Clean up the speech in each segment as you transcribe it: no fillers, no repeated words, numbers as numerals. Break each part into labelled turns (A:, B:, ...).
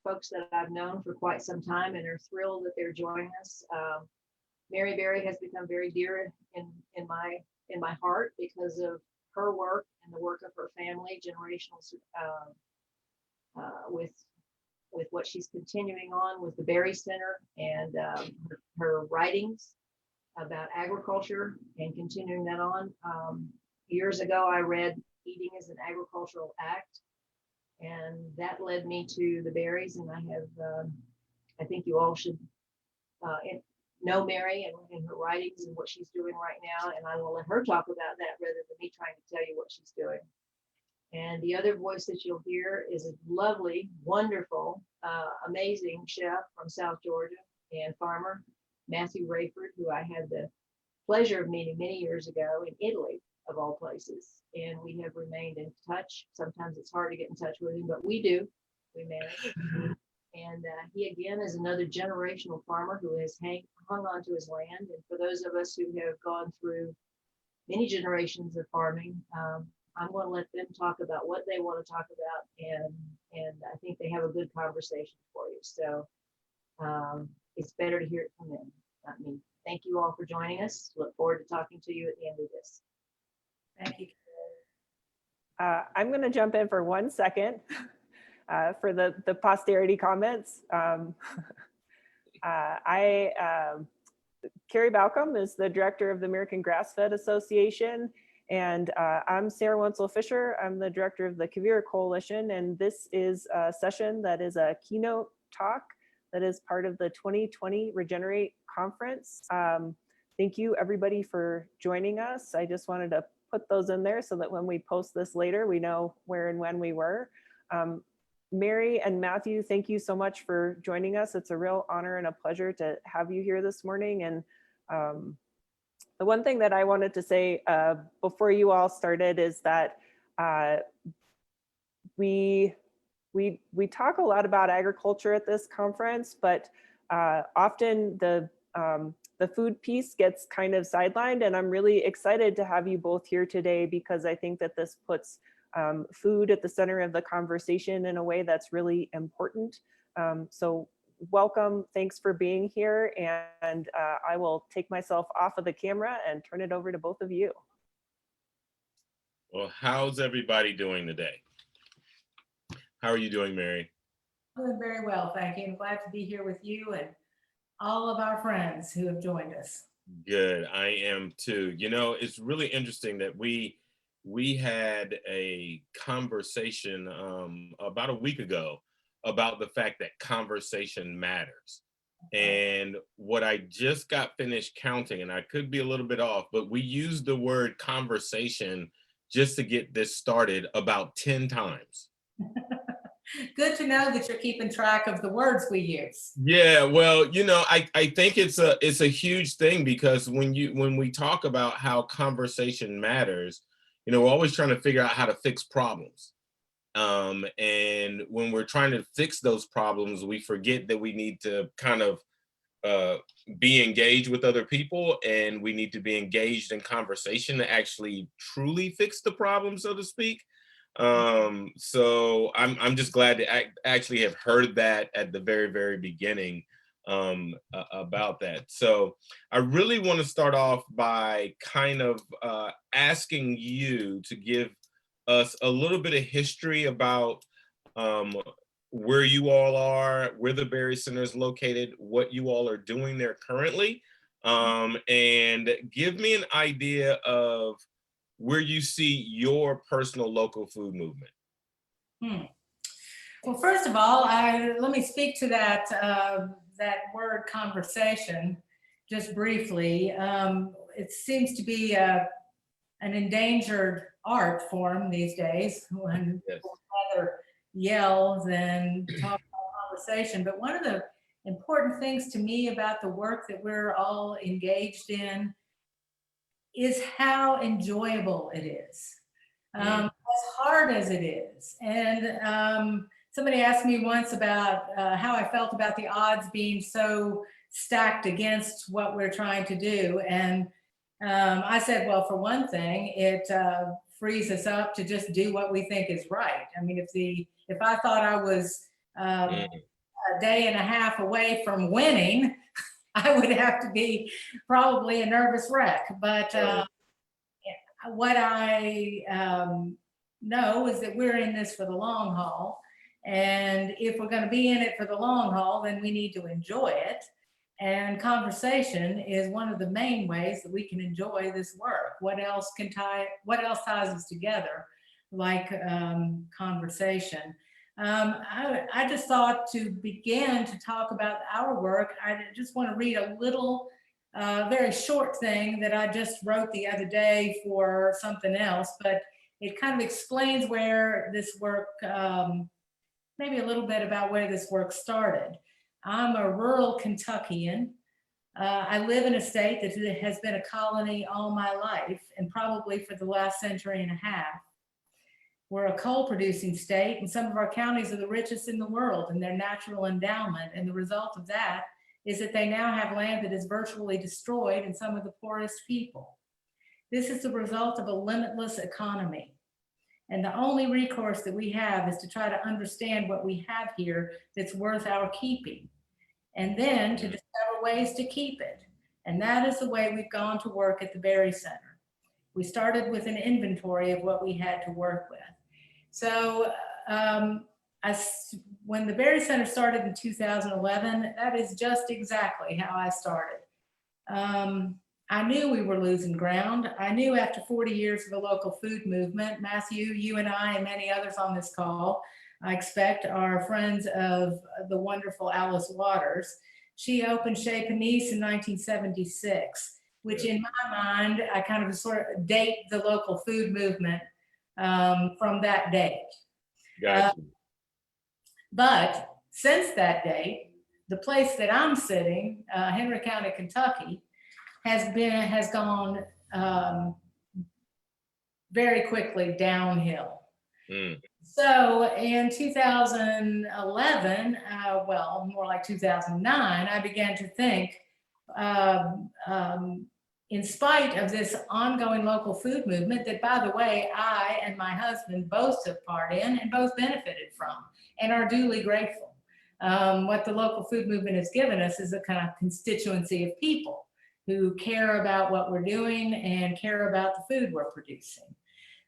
A: folks that I've known for quite some time and are thrilled that they're joining us. Mary Berry has become very dear in my heart because of her work and the work of her family, generational with what she's continuing on with the Berry Center and her writings about agriculture and continuing that on. Years ago, I read Eating is an Agricultural Act, and that led me to the berries. And I think you all should know Mary and her writings and what she's doing right now. And I will let her talk about that rather than me trying to tell you what she's doing. And the other voice that you'll hear is a lovely, wonderful, amazing chef from South Georgia and farmer, Matthew Raiford, who I had the pleasure of meeting many years ago in Italy, of all places. And we have remained in touch. Sometimes it's hard to get in touch with him, but we do. We manage. And he, again, is another generational farmer who has hung on to his land. And for those of us who have gone through many generations of farming, I'm going to let them talk about what they want to talk about, and I think they have a good conversation for you. So it's better to hear it from them, not me. Thank you all for joining us. Look forward to talking to you at the end of this.
B: Thank you.
C: I'm going to jump in for 1 second for the posterity comments. Carrie Balcom is the director of the American Grass-Fed Association. And I'm Sarah Wenzel Fisher. I'm the director of the Kavira Coalition, and this is a session that is a keynote talk that is part of the 2020 Regenerate Conference. Thank you everybody for joining us. I just wanted to put those in there so that when we post this later, we know where and when we were. Mary and Matthew, thank you so much for joining us. It's a real honor and a pleasure to have you here this morning. And the one thing that I wanted to say before you all started is that we talk a lot about agriculture at this conference, but often the food piece gets kind of sidelined, and I'm really excited to have you both here today because I think that this puts food at the center of the conversation in a way that's really important. So welcome, thanks for being here, and I will take myself off of the camera and turn it over to both of you.
D: Well, how's everybody doing today? How are you doing, Mary?
B: I'm doing very well, thank you. I'm glad to be here with you and all of our friends who have joined us.
D: Good, I am too. You know, it's really interesting that we had a conversation about a week ago about the fact that conversation matters. And what I just got finished counting, and I could be a little bit off, but we used the word conversation just to get this started about 10 times.
B: Good to know that you're keeping track of the words we use.
D: Yeah, well, you know, I think it's a huge thing because when we talk about how conversation matters, you know, we're always trying to figure out how to fix problems. And when we're trying to fix those problems, we forget that we need to kind of be engaged with other people, and we need to be engaged in conversation to actually truly fix the problem, so to speak. So I'm just glad to actually have heard that at the very, very beginning about that. So I really want to start off by kind of asking you to give us a little bit of history about where you all are, where the Berry Center is located, what you all are doing there currently, and give me an idea of where you see your personal local food movement.
B: Well, first of all, let me speak to that word conversation just briefly. It seems to be an endangered art form these days when people rather yell than talk about conversation. But one of the important things to me about the work that we're all engaged in is how enjoyable it is, as hard as it is. And somebody asked me once about how I felt about the odds being so stacked against what we're trying to do. And I said, well, for one thing, it frees us up to just do what we think is right. I mean, if I thought I was a day and a half away from winning, I would have to be probably a nervous wreck. But what I know is that we're in this for the long haul. And if we're going to be in it for the long haul, then we need to enjoy it. And conversation is one of the main ways that we can enjoy this work. What else ties us together like conversation? I just thought to begin to talk about our work, I just want to read a little very short thing that I just wrote the other day for something else, but it kind of explains where this work, maybe a little bit about where this work started. I'm a rural Kentuckian. I live in a state that has been a colony all my life and probably for the last century and a half. We're a coal producing state and some of our counties are the richest in the world in their natural endowment. And the result of that is that they now have land that is virtually destroyed and some of the poorest people. This is the result of a limitless economy. And the only recourse that we have is to try to understand what we have here that's worth our keeping, and then to discover ways to keep it. And that is the way we've gone to work at the Berry Center. We started with an inventory of what we had to work with. So when the Berry Center started in 2011, that is just exactly how I started. I knew we were losing ground. I knew after 40 years of the local food movement, Matthew, you and I and many others on this call, I expect are friends of the wonderful Alice Waters. She opened Chez Panisse in 1976, which in my mind, I kind of sort of date the local food movement from that date.
D: Gotcha.
B: But since that date, the place that I'm sitting, Henry County, Kentucky, has gone very quickly downhill. So in 2011, well, more like 2009, I began to think, in spite of this ongoing local food movement that, by the way, I and my husband both took part in and both benefited from and are duly grateful. What the local food movement has given us is a kind of constituency of people who care about what we're doing and care about the food we're producing.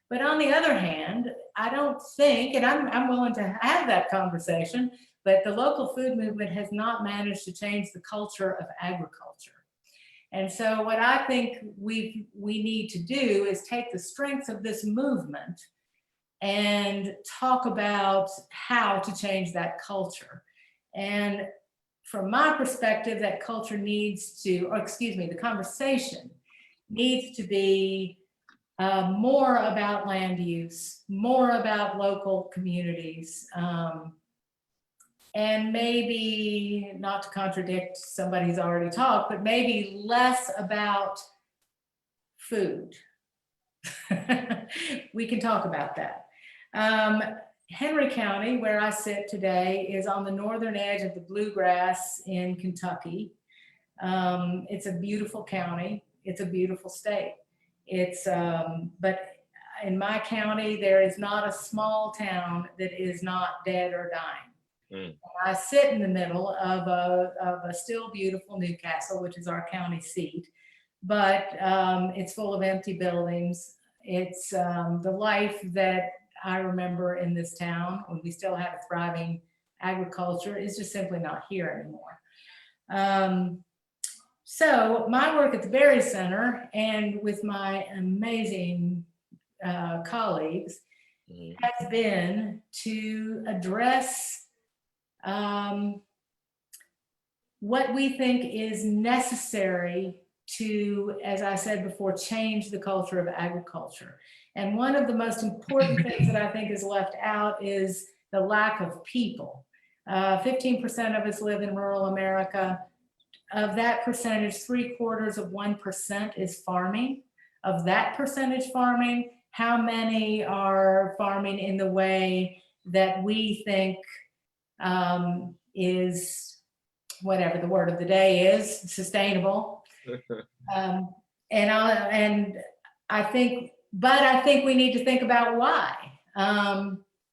B: But on the other hand, I don't think, and I'm willing to have that conversation, but the local food movement has not managed to change the culture of agriculture. And so what I think we need to do is take the strengths of this movement and talk about how to change that culture. And from my perspective, that culture needs to, or excuse me, the conversation needs to be more about land use, more about local communities, and maybe, not to contradict somebody who's already talked, but maybe less about food. We can talk about that. Henry County, where I sit today, is on the northern edge of the bluegrass in Kentucky. It's a beautiful county. It's a beautiful state. But in my county, there is not a small town that is not dead or dying. I sit in the middle of a still beautiful Newcastle, which is our county seat, but it's full of empty buildings. It's the life that I remember in this town when we still had a thriving agriculture is just simply not here anymore. So my work at the Berry Center and with my amazing colleagues has been to address what we think is necessary to, as I said before, change the culture of agriculture. And one of the most important things that I think is left out is the lack of people. 15% of us live in rural America. Of that percentage, 0.75% is farming. Of that percentage farming, how many are farming in the way that we think is, whatever the word of the day is, sustainable? I think we need to think about why.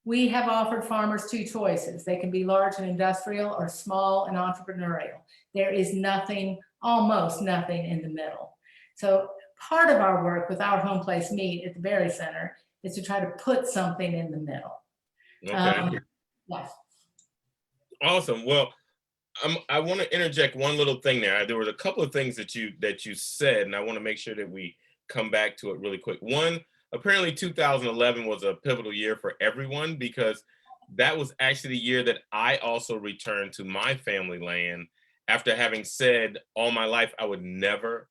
B: we have offered farmers two choices. They can be large and industrial or small and entrepreneurial. There is nothing, almost nothing in the middle. So part of our work with our home place meat at the Berry Center is to try to put something in the middle.
D: Okay.
B: Yes.
D: Awesome. Well, I want to interject one little thing there. There was a couple of things that you said, and I want to make sure that we come back to it really quick. One, apparently 2011 was a pivotal year for everyone, because that was actually the year that I also returned to my family land after having said all my life I would never,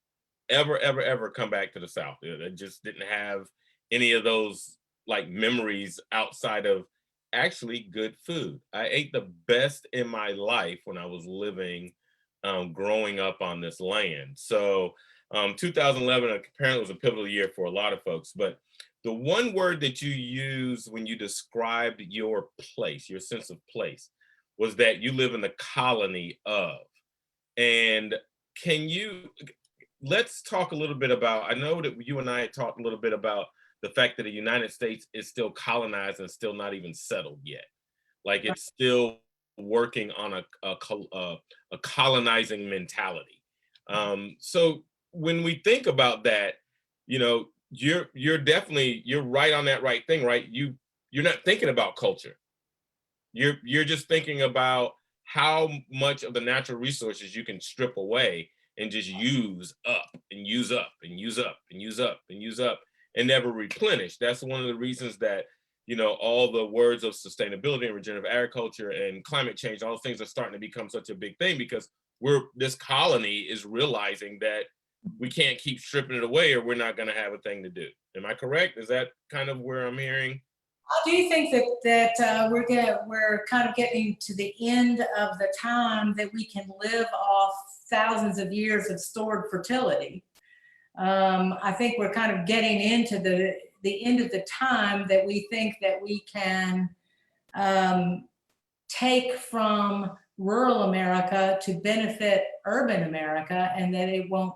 D: ever, ever, ever come back to the South. I just didn't have any of those like memories outside of actually good food. I ate the best in my life when I was living, growing up on this land. So 2011 apparently was a pivotal year for a lot of folks. But the one word that you used when you described your place, your sense of place, was that you live in the colony of. And can you, let's talk a little bit about, I know that you and I had talked a little bit about the fact that the United States is still colonized and still not even settled yet. Like it's still working on a colonizing mentality. So when we think about that, you know, you're definitely, you're right on that right thing, right? You're not thinking about culture. You're just thinking about how much of the natural resources you can strip away and just use up and use up and use up and use up and use up and never replenish. That's one of the reasons that, you know, all the words of sustainability and regenerative agriculture and climate change, all those things are starting to become such a big thing, because this colony is realizing that we can't keep stripping it away or we're not going to have a thing to do. Am I correct? Is that kind of where I'm hearing?
B: I do think that we're kind of getting to the end of the time that we can live off thousands of years of stored fertility. I think we're kind of getting into the end of the time that we think that we can take from rural America to benefit urban America, and that it won't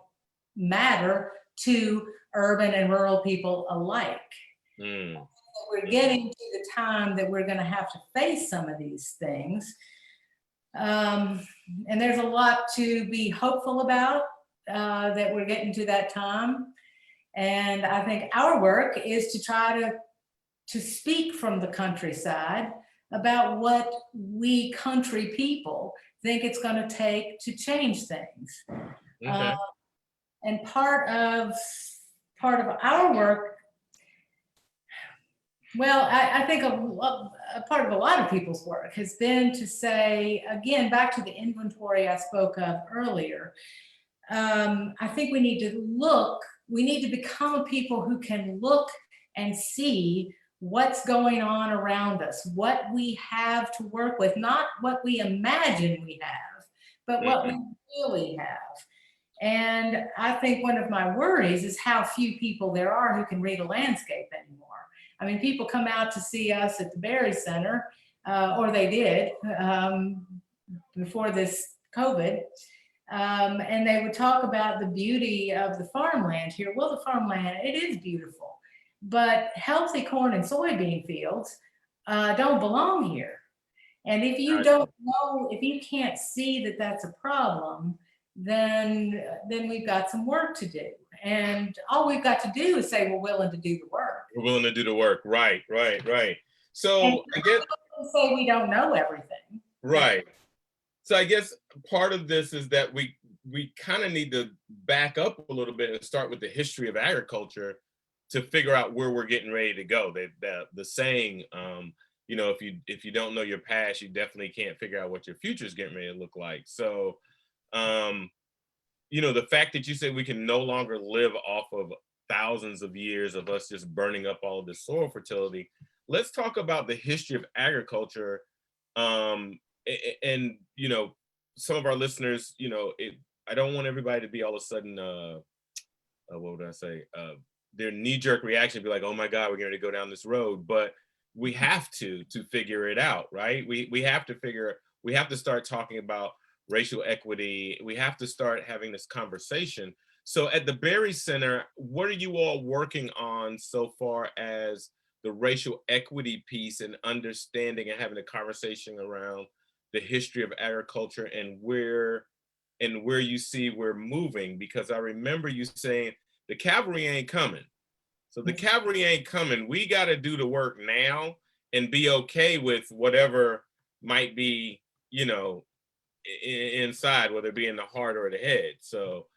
B: matter to urban and rural people alike. We're getting to the time that we're going to have to face some of these things. And there's a lot to be hopeful about, that we're getting to that time. And I think our work is to try to speak from the countryside about what we country people think it's going to take to change things.
D: Okay.
B: And part of our work, well, I think a part of a lot of people's work has been to say, again, back to the inventory I spoke of earlier, I think we need to become a people who can look and see what's going on around us, what we have to work with, not what we imagine we have, but what we really have. And I think one of my worries is how few people there are who can read a landscape anymore. I mean, people come out to see us at the Berry Center, or they did before this COVID, and they would talk about the beauty of the farmland here. Well, the farmland, it is beautiful, but healthy corn and soybean fields don't belong here. And if you don't know, if you can't see that that's a problem, then we've got some work to do. And all we've got to do is say we're willing to do the work.
D: We're willing to do the work. Right. So I guess
B: say we don't know everything.
D: Right. So I guess part of this is that we kind of need to back up a little bit and start with the history of agriculture to figure out where we're getting ready to go. The saying, you know, if you don't know your past, you definitely can't figure out what your future is getting ready to look like. So, you know, the fact that you said we can no longer live off of thousands of years of us just burning up all of this soil fertility. Let's talk about the history of agriculture. And, you know, some of our listeners, you know, I don't want everybody to be all of a sudden, what would I say? Their knee-jerk reaction to be like, oh my God, we're going to go down this road. But we have to figure it out, right? We have to start talking about racial equity. We have to start having this conversation. So at the Berry Center, what are you all working on so far as the racial equity piece and understanding and having a conversation around the history of agriculture and where you see we're moving, because I remember you saying the cavalry ain't coming. So the cavalry ain't coming. We got to do the work now and be okay with whatever might be, you know, inside, whether it be in the heart or the head. So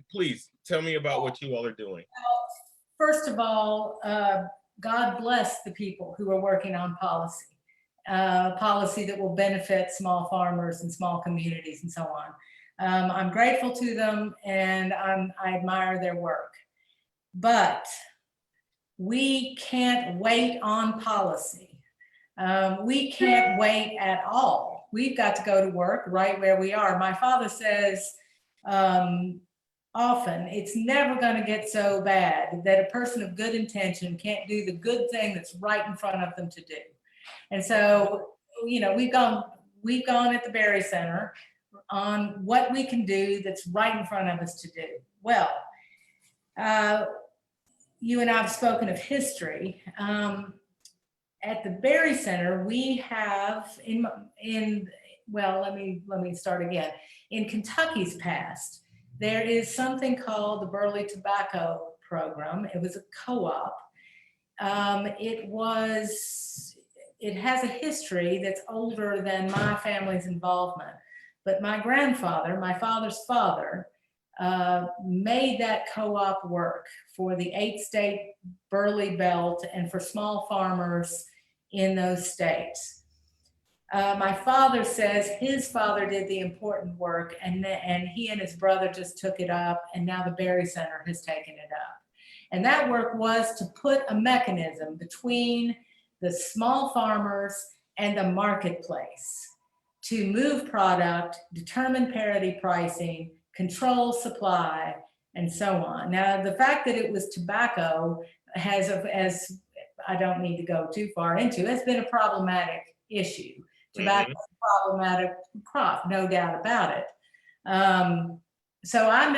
D: please tell me about what you all are doing.
B: First of all, God bless the people who are working on policy that will benefit small farmers and small communities and so on. I'm grateful to them, and I admire their work. But we can't wait on policy. We can't wait at all. We've got to go to work right where we are. My father says often, it's never going to get so bad that a person of good intention can't do the good thing that's right in front of them to do. And so, you know, we've gone at the Berry Center on what we can do that's right in front of us to do. Well, you and I have spoken of history. At the Berry Center, we have well, let me start again. In Kentucky's past, there is something called the Burley Tobacco Program. It was a co-op. It has a history that's older than my family's involvement. But my grandfather, my father's father, made that co-op work for the 8-state Burley Belt and for small farmers in those states. My father says his father did the important work, and he and his brother just took it up, and now the Berry Center has taken it up. And that work was to put a mechanism between the small farmers and the marketplace to move product, determine parity pricing, control supply, and so on. Now, the fact that it was tobacco has, as I don't need to go too far into, has been a problematic issue. Tobacco is a problematic crop, no doubt about it. So I'm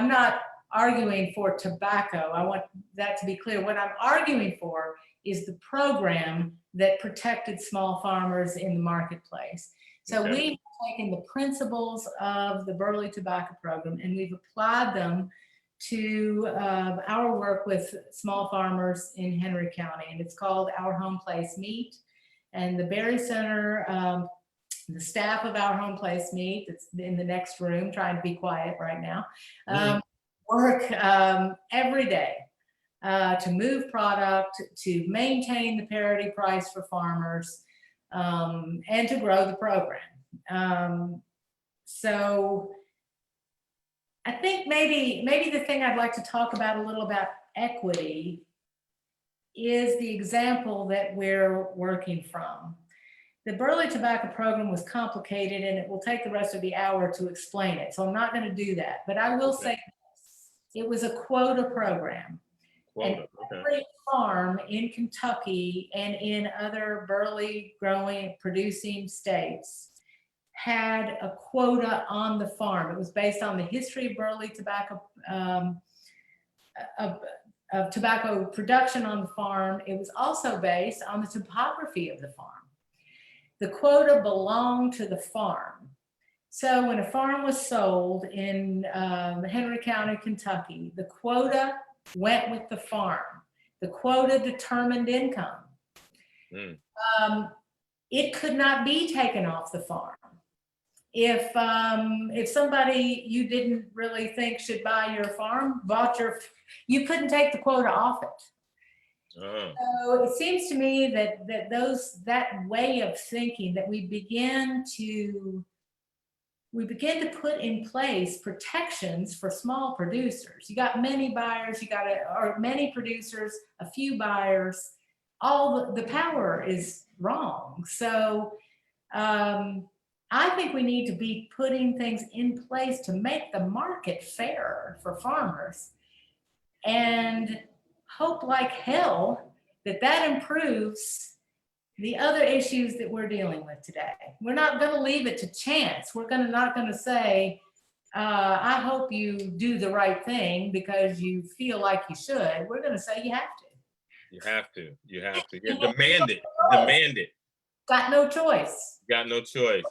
B: not arguing for tobacco. I want that to be clear. What I'm arguing for is the program that protected small farmers in the marketplace. So
D: Okay.
B: we've taken the principles of the Burley Tobacco Program and we've applied them to our work with small farmers in Henry County, and it's called Our Home Place Meet. And the Berry Center, the staff of Our Home Place Meet, that's in the next room, trying to be quiet right now, work every day to move product, to maintain the parity price for farmers, and to grow the program. So I think maybe the thing I'd like to talk about a little about equity is the example that we're working from. The Burley Tobacco Program was complicated, and it will take the rest of the hour to explain it. So I'm not going to do that, but I will say this. It was a quota program. And every farm in Kentucky and in other burley growing, producing states had a quota on the farm. It was based on the history of burley tobacco, of tobacco production on the farm. It was also based on the topography of the farm. The quota belonged to the farm. So when a farm was sold in Henry County, Kentucky, the quota went with the farm. The quota determined income. It could not be taken off the farm. If somebody you didn't really think should buy your farm you couldn't take the quota off it. So it seems to me that way of thinking, that we begin to put in place protections for small producers. You got many buyers, or many producers, a few buyers. All the power is wrong. So I think we need to be putting things in place to make the market fairer for farmers, and hope like hell that improves the other issues that we're dealing with today. We're not going to leave it to chance. We're not going to say I hope you do the right thing because you feel like you should. We're going to say you have to.
D: You have to. You have to.
B: You
D: Yeah, demand it. Demand it.
B: got no choice.
D: Got no choice.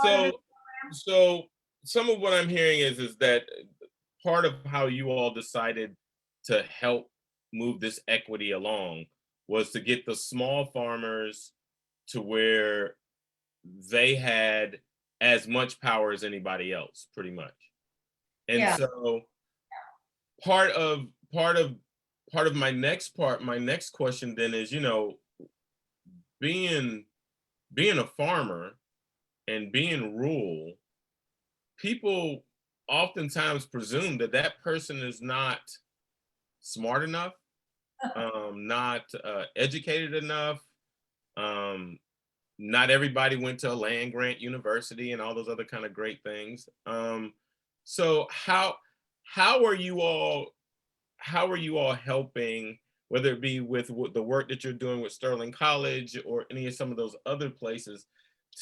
B: Part of it.
D: So some of what I'm hearing is that part of how you all decided to help move this equity along was to get the small farmers to where they had as much power as anybody else, pretty much. And
B: Yeah.
D: so part of part of my next question then is, being a farmer and being rural, people oftentimes presume that that person is not smart enough, not educated enough. Not everybody went to a land grant university and all those other kind of great things. So how are you all helping, whether it be with the work that you're doing with Sterling College or any of some of those other places,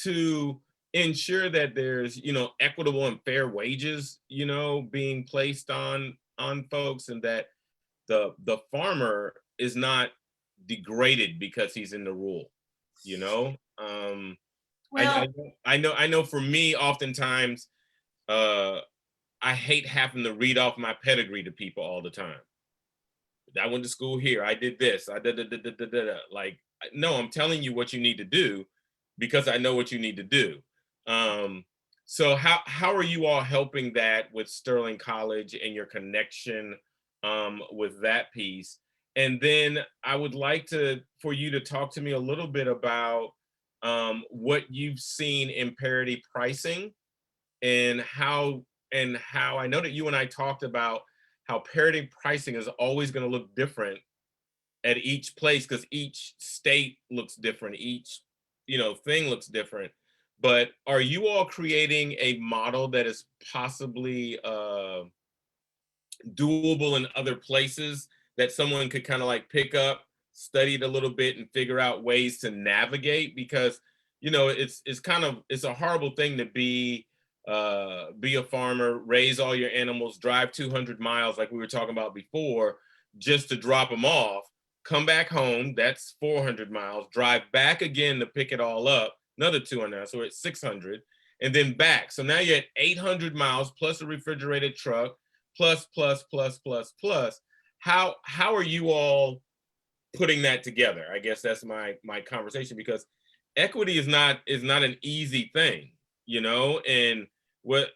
D: to ensure that there's equitable and fair wages being placed on folks, and that the farmer is not degraded because he's in the rural,
B: Well,
D: I know for me, oftentimes I hate having to read off my pedigree to people all the time. I went to school here, I did this, I did like, no, I'm telling you what you need to do because I know what you need to do. So how are you all helping that with Sterling College and your connection with that piece? And then I would like for you to talk to me a little bit about what you've seen in parity pricing, and how I know that you and I talked about how parity pricing is always going to look different at each place because each state looks different, each thing looks different. But are you all creating a model that is possibly doable in other places that someone could kind of like pick up, study it a little bit, and figure out ways to navigate? Because it's a horrible thing to be a farmer, raise all your animals, drive 200 miles like we were talking about before, just to drop them off, come back home, that's 400 miles, drive back again to pick it all up, another 200, so it's 600, and then back. So now you're at 800 miles plus a refrigerated truck, plus. How are you all putting that together? I guess that's my conversation, because equity is not an easy thing, and what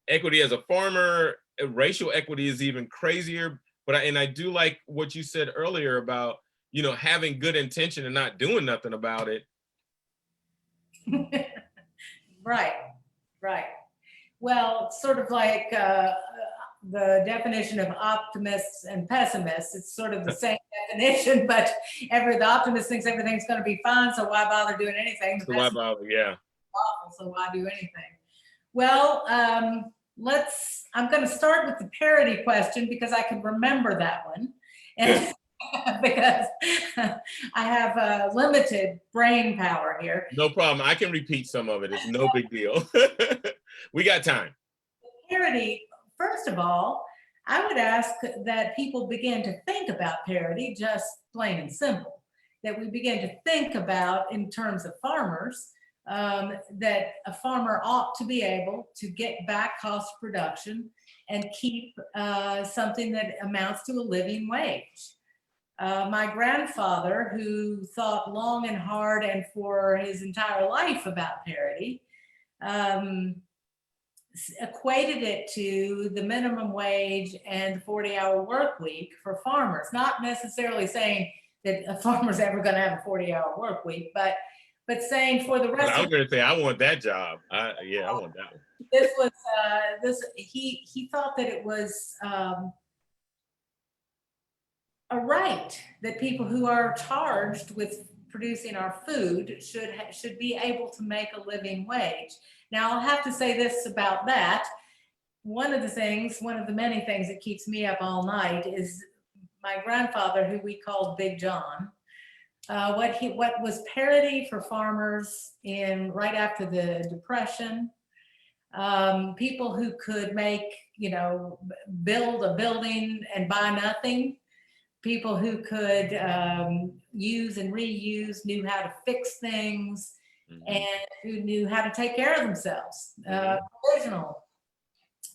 D: equity as a farmer, racial equity is even crazier. But I do like what you said earlier about, having good intention and not doing nothing about it.
B: right. Well, sort of like the definition of optimists and pessimists, it's sort of the same definition, but the optimist thinks everything's going to be fine, so why bother doing anything?
D: So why bother? Yeah.
B: Awful, so why do anything? Well, I'm going to start with the parity question because I can remember that one. And because I have limited brain power here.
D: No problem. I can repeat some of it. It's no big deal. We got time.
B: Parity, first of all, I would ask that people begin to think about parity, just plain and simple. That we begin to think about, in terms of farmers, that a farmer ought to be able to get back cost of production and keep something that amounts to a living wage. My grandfather, who thought long and hard and for his entire life about parity, equated it to the minimum wage and the 40-hour work week for farmers. Not necessarily saying that a farmer's ever going to have a 40-hour work week, but saying for the rest.
D: I was going to say, I want that job. I want that one.
B: This was he thought that it was a right that people who are charged with producing our food should be able to make a living wage. Now, I'll have to say this about that. One of the many things that keeps me up all night is my grandfather, who we called Big John. What was parity for farmers right after the Depression people who could make, build a building and buy nothing, people who could use and reuse, knew how to fix things, and who knew how to take care of themselves, original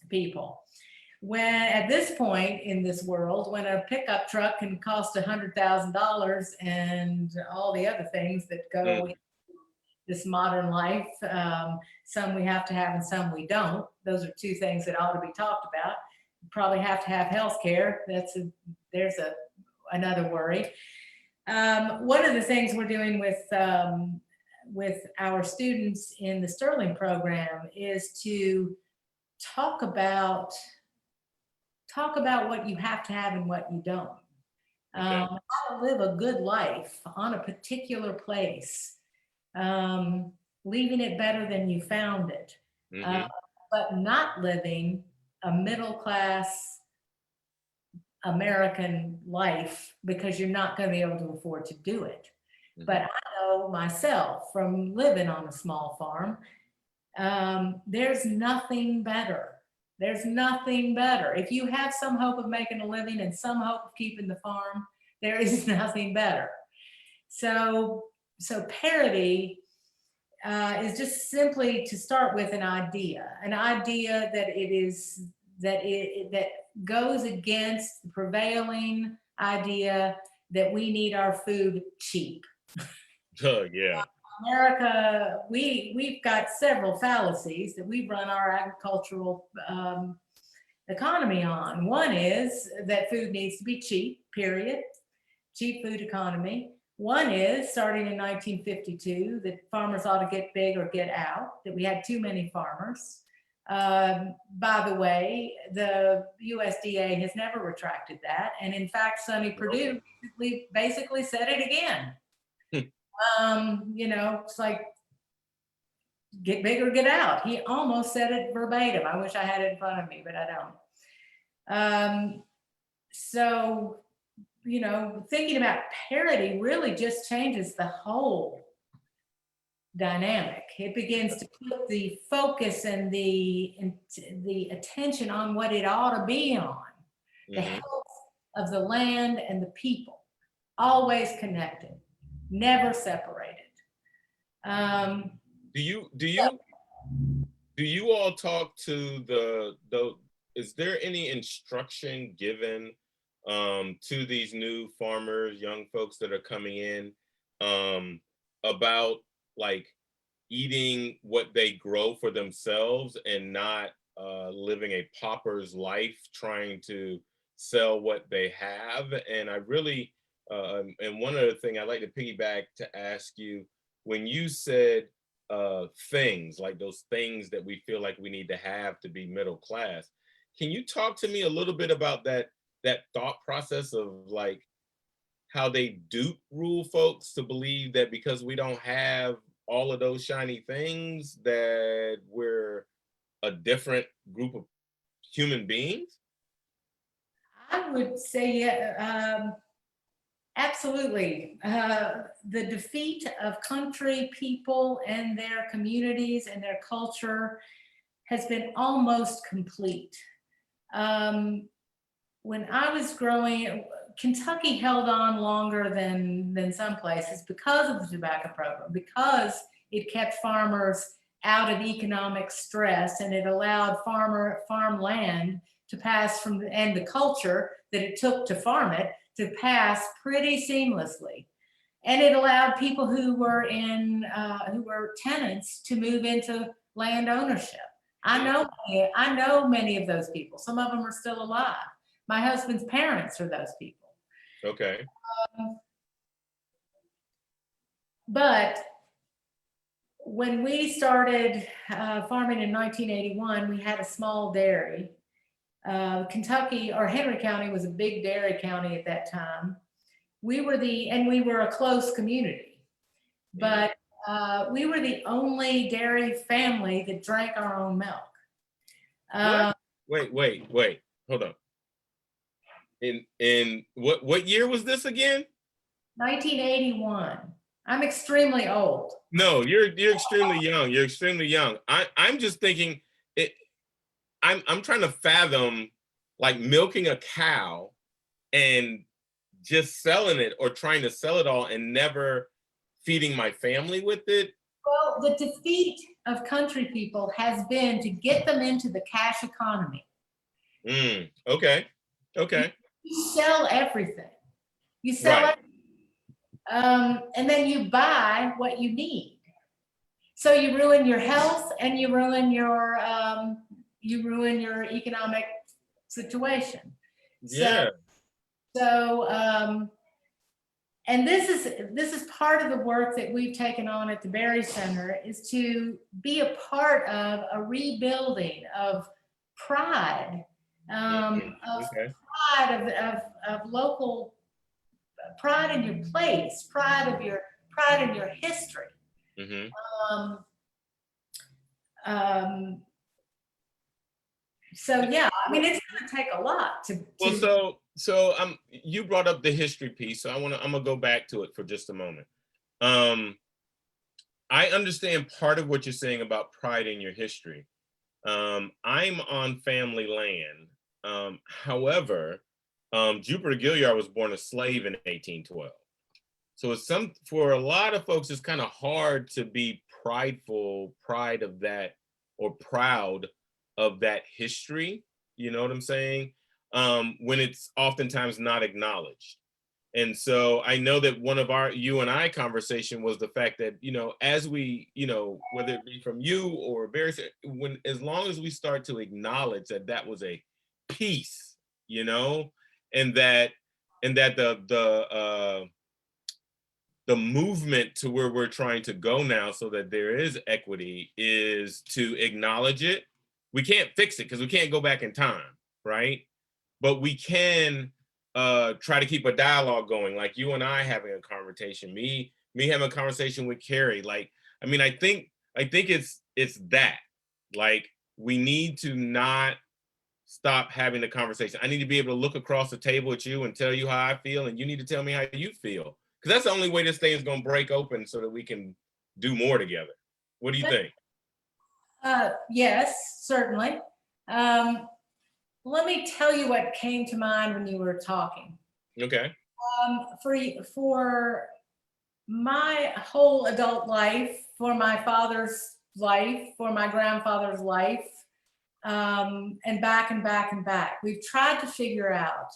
B: people. When at this point in this world, when a pickup truck can cost $100,000 and all the other things that go in this modern life, some we have to have and some we don't. Those are two things that ought to be talked about. You probably have to have health care. There's another worry. One of the things we're doing with our students in the Sterling program is to talk about what you have to have and what you don't. How to live a good life on a particular place, leaving it better than you found it, but not living a middle class American life because you're not going to be able to afford to do it. But I know myself from living on a small farm, there's nothing better. There's nothing better. If you have some hope of making a living and some hope of keeping the farm, there is nothing better. So parity is just simply to start with an idea that goes against the prevailing idea that we need our food cheap.
D: Yeah.
B: America, we've got several fallacies that we run our agricultural economy on. One is that food needs to be cheap, period. Cheap food economy. One is, starting in 1952, that farmers ought to get big or get out, that we had too many farmers. By the way, the USDA has never retracted that. And in fact, Sonny Perdue basically said it again. It's like, get big or get out. He almost said it verbatim. I wish I had it in front of me, but I don't. So, thinking about parity really just changes the whole dynamic. It begins to put the focus and the attention on what it ought to be on. The health of the land and the people, always connected, never separated.
D: Do you all talk to is there any instruction given to these new farmers, young folks that are coming in, about like eating what they grow for themselves and not living a pauper's life trying to sell what they have? And I really, and one other thing I'd like to piggyback to ask you, when you said things, like those things that we feel like we need to have to be middle class, can you talk to me a little bit about that thought process of like how they dupe rule folks to believe that because we don't have all of those shiny things that we're a different group of human beings?
B: I would say, absolutely. The defeat of country people and their communities and their culture has been almost complete. When I was growing, Kentucky held on longer than some places because of the tobacco program, because it kept farmers out of economic stress, and it allowed farmland to pass from, and the culture that it took to farm it, to pass pretty seamlessly. And it allowed people who were tenants to move into land ownership. I know many of those people. Some of them are still alive. My husband's parents are those people.
D: Okay.
B: But when we started farming in 1981, we had a small dairy. Kentucky, or Henry County, was a big dairy county at that time. We were a close community, but we were the only dairy family that drank our own milk.
D: Wait, hold on. In what year was this again?
B: 1981. I'm extremely old.
D: No, you're extremely young. You're extremely young. I'm just thinking it, I'm trying to fathom like milking a cow and just selling it, or trying to sell it all and never feeding my family with it.
B: Well, the defeat of country people has been to get them into the cash economy.
D: Okay. Okay.
B: You sell everything. You sell
D: Right.
B: it, and then you buy what you need. So you ruin your health and you ruin your economic situation.
D: Yeah.
B: And this is part of the work that we've taken on at the Berry Center, is to be a part of a rebuilding of pride,
D: Okay.
B: of local pride in your place, pride in your history.
D: Mm-hmm.
B: So yeah, I mean, it's going to take a lot to.
D: Well, so you brought up the history piece, so I'm gonna go back to it for just a moment. I understand part of what you're saying about pride in your history. I'm on family land. However, Jupiter Gilliard was born a slave in 1812. So for a lot of folks, it's kind of hard to be proud of that history. You know what I'm saying? When it's oftentimes not acknowledged. And so I know that one of you and I conversation was the fact that, as we, whether it be from you or Barry, as long as we start to acknowledge that was a piece, and that the movement to where we're trying to go now, so that there is equity, is to acknowledge it. We can't fix it because we can't go back in time, right? But we can try to keep a dialogue going, like you and I having a conversation, me having a conversation with Carrie. Like, I mean, I think it's that, like, we need to not stop having the conversation. I need to be able to look across the table at you and tell you how I feel, and you need to tell me how you feel. Because that's the only way this thing is going to break open, so that we can do more together. What do you think?
B: Yes, certainly. Let me tell you what came to mind when you were talking.
D: Okay.
B: For my whole adult life, for my father's life, for my grandfather's life, and back and back and back, we've tried to figure out,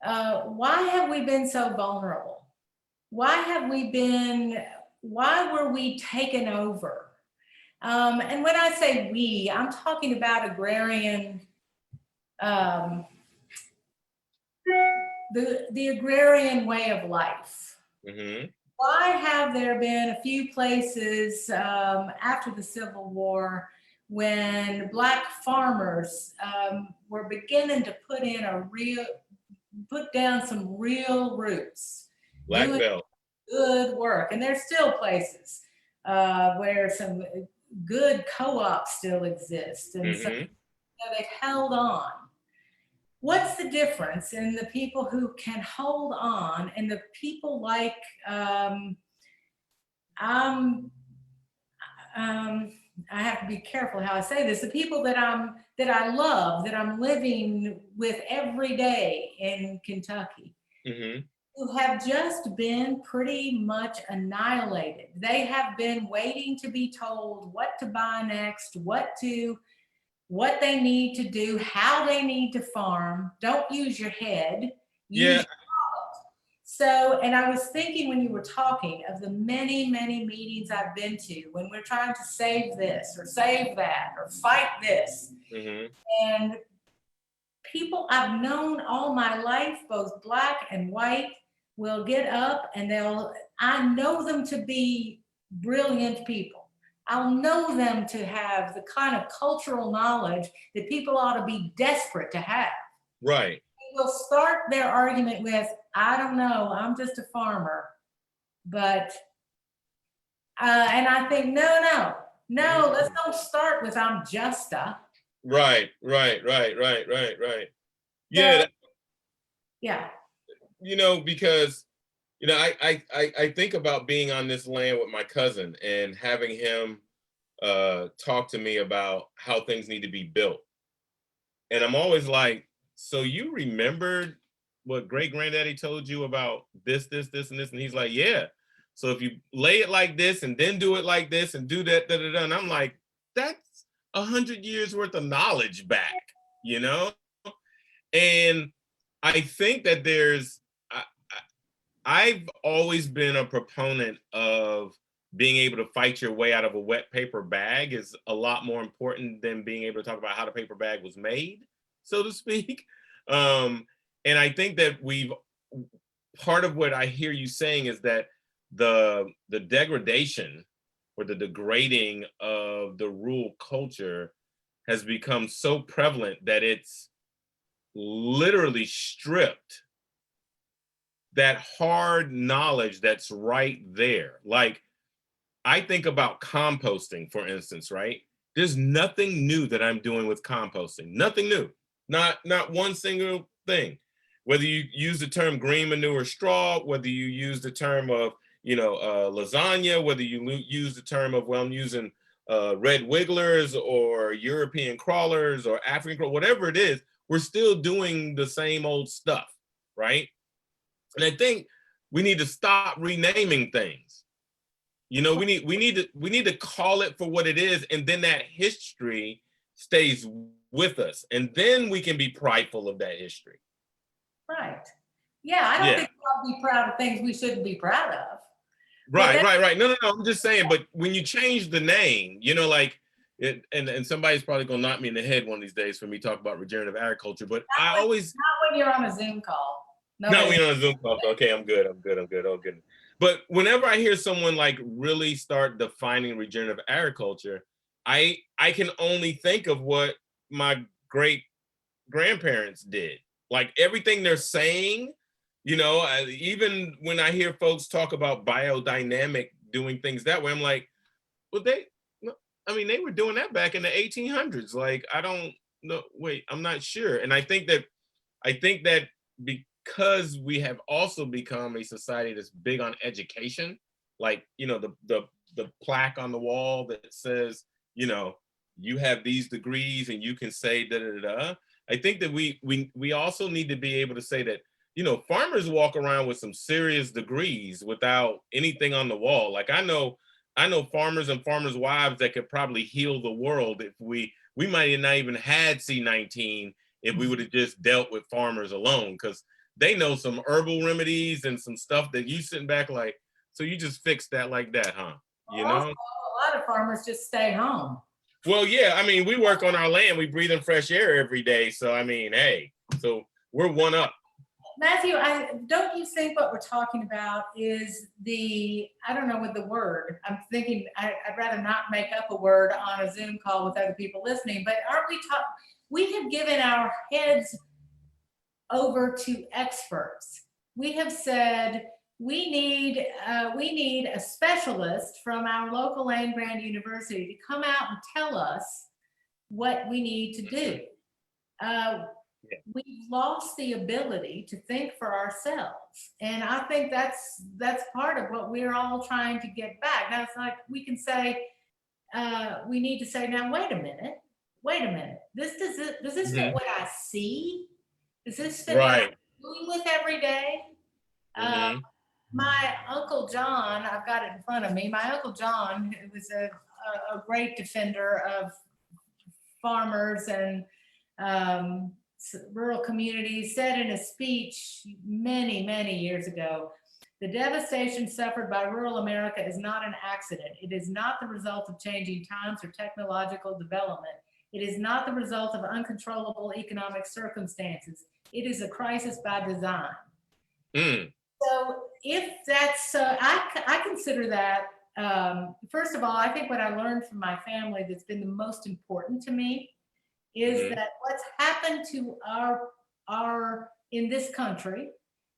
B: why have we been so vulnerable? Why were we taken over? And when I say we, I'm talking about agrarian, the agrarian way of life.
D: Mm-hmm.
B: Why have there been a few places after the Civil War when Black farmers were beginning to put down some real roots,
D: Black belt.
B: good work, and there's still places where some good co-ops still exist, and so they've held on. What's the difference in the people who can hold on and the people like I have to be careful how I say this, the people that I love, that I'm living with every day in Kentucky, who have just been pretty much annihilated. They have been waiting to be told what to buy next, what they need to do, how they need to farm. Don't use your head. Use your heart. So, and I was thinking when you were talking of the many, many meetings I've been to when we're trying to save this or save that or fight this. And people I've known all my life, both Black and white, will get up and I know them to be brilliant people. I'll know them to have the kind of cultural knowledge that people ought to be desperate to have.
D: Right.
B: They will start their argument with, I don't know, I'm just a farmer. But, and I think, no, let's don't start with I'm just a.
D: Right. Yeah.
B: Yeah.
D: Because, I think about being on this land with my cousin and having him talk to me about how things need to be built. And I'm always like, so you remembered what great granddaddy told you about this, this, this, and this? And he's like, yeah. So if you lay it like this and then do it like this and do that, da, da, da. And I'm like, that's 100 years worth of knowledge back, you know? And I think that I've always been a proponent of being able to fight your way out of a wet paper bag is a lot more important than being able to talk about how the paper bag was made, so to speak. And I think that part of what I hear you saying is that the degradation or the degrading of the rural culture has become so prevalent that it's literally stripped that hard knowledge that's right there. Like, I think about composting, for instance, right? There's nothing new that I'm doing with composting. Nothing new. Not one single thing. Whether you use the term green manure straw, whether you use the term of, lasagna, whether you use the term of, well, I'm using red wigglers or European crawlers or African crawlers, whatever it is, we're still doing the same old stuff, right? And I think we need to stop renaming things. We need to call it for what it is, and then that history stays with us, and then we can be prideful of that history.
B: Right. Yeah, I don't think we'll be proud of things we shouldn't be proud of.
D: Right. No. I'm just saying, but when you change the name, and somebody's probably gonna knock me in the head one of these days for me talking about regenerative agriculture, but
B: Not when you're on a Zoom call.
D: No, we're on a Zoom call. Okay, I'm good. Oh, good. But whenever I hear someone like really start defining regenerative agriculture, I can only think of what my great grandparents did. Like everything they're saying, even when I hear folks talk about biodynamic doing things that way, I'm like, well, they were doing that back in the 1800s. Like, I don't know. Wait, I'm not sure. And I think that because we have also become a society that's big on education, like, the plaque on the wall that says, you have these degrees and you can say da da da. I think that we also need to be able to say that, farmers walk around with some serious degrees without anything on the wall. Like I know farmers and farmers' wives that could probably heal the world if we might have not even had C19 if we would have just dealt with farmers alone, because they know some herbal remedies and some stuff that you sitting back like, so you just fix that like that, huh?
B: Also, a lot of farmers just stay home.
D: Well, yeah, we work on our land. We breathe in fresh air every day. So, hey, so we're one up.
B: Matthew, don't you think what we're talking about is I don't know what the word, I'm thinking I'd rather not make up a word on a Zoom call with other people listening, but we have given our heads over to experts. We have said we need a specialist from our local land grant university to come out and tell us what we need to do. We've lost the ability to think for ourselves, and I think that's part of what we're all trying to get back. Now it's like we can say we need to say, now wait a minute, does this fit what I see? Does this fit what I'm dealing with every day? My Uncle John, I've got it in front of me. My Uncle John, who was a great defender of farmers and rural communities, said in a speech many, many years ago, the devastation suffered by rural America is not an accident. It is not the result of changing times or technological development. It is not the result of uncontrollable economic circumstances. It is a crisis by design. So if that's, I consider that, first of all, I think what I learned from my family that's been the most important to me is that what's happened to our in this country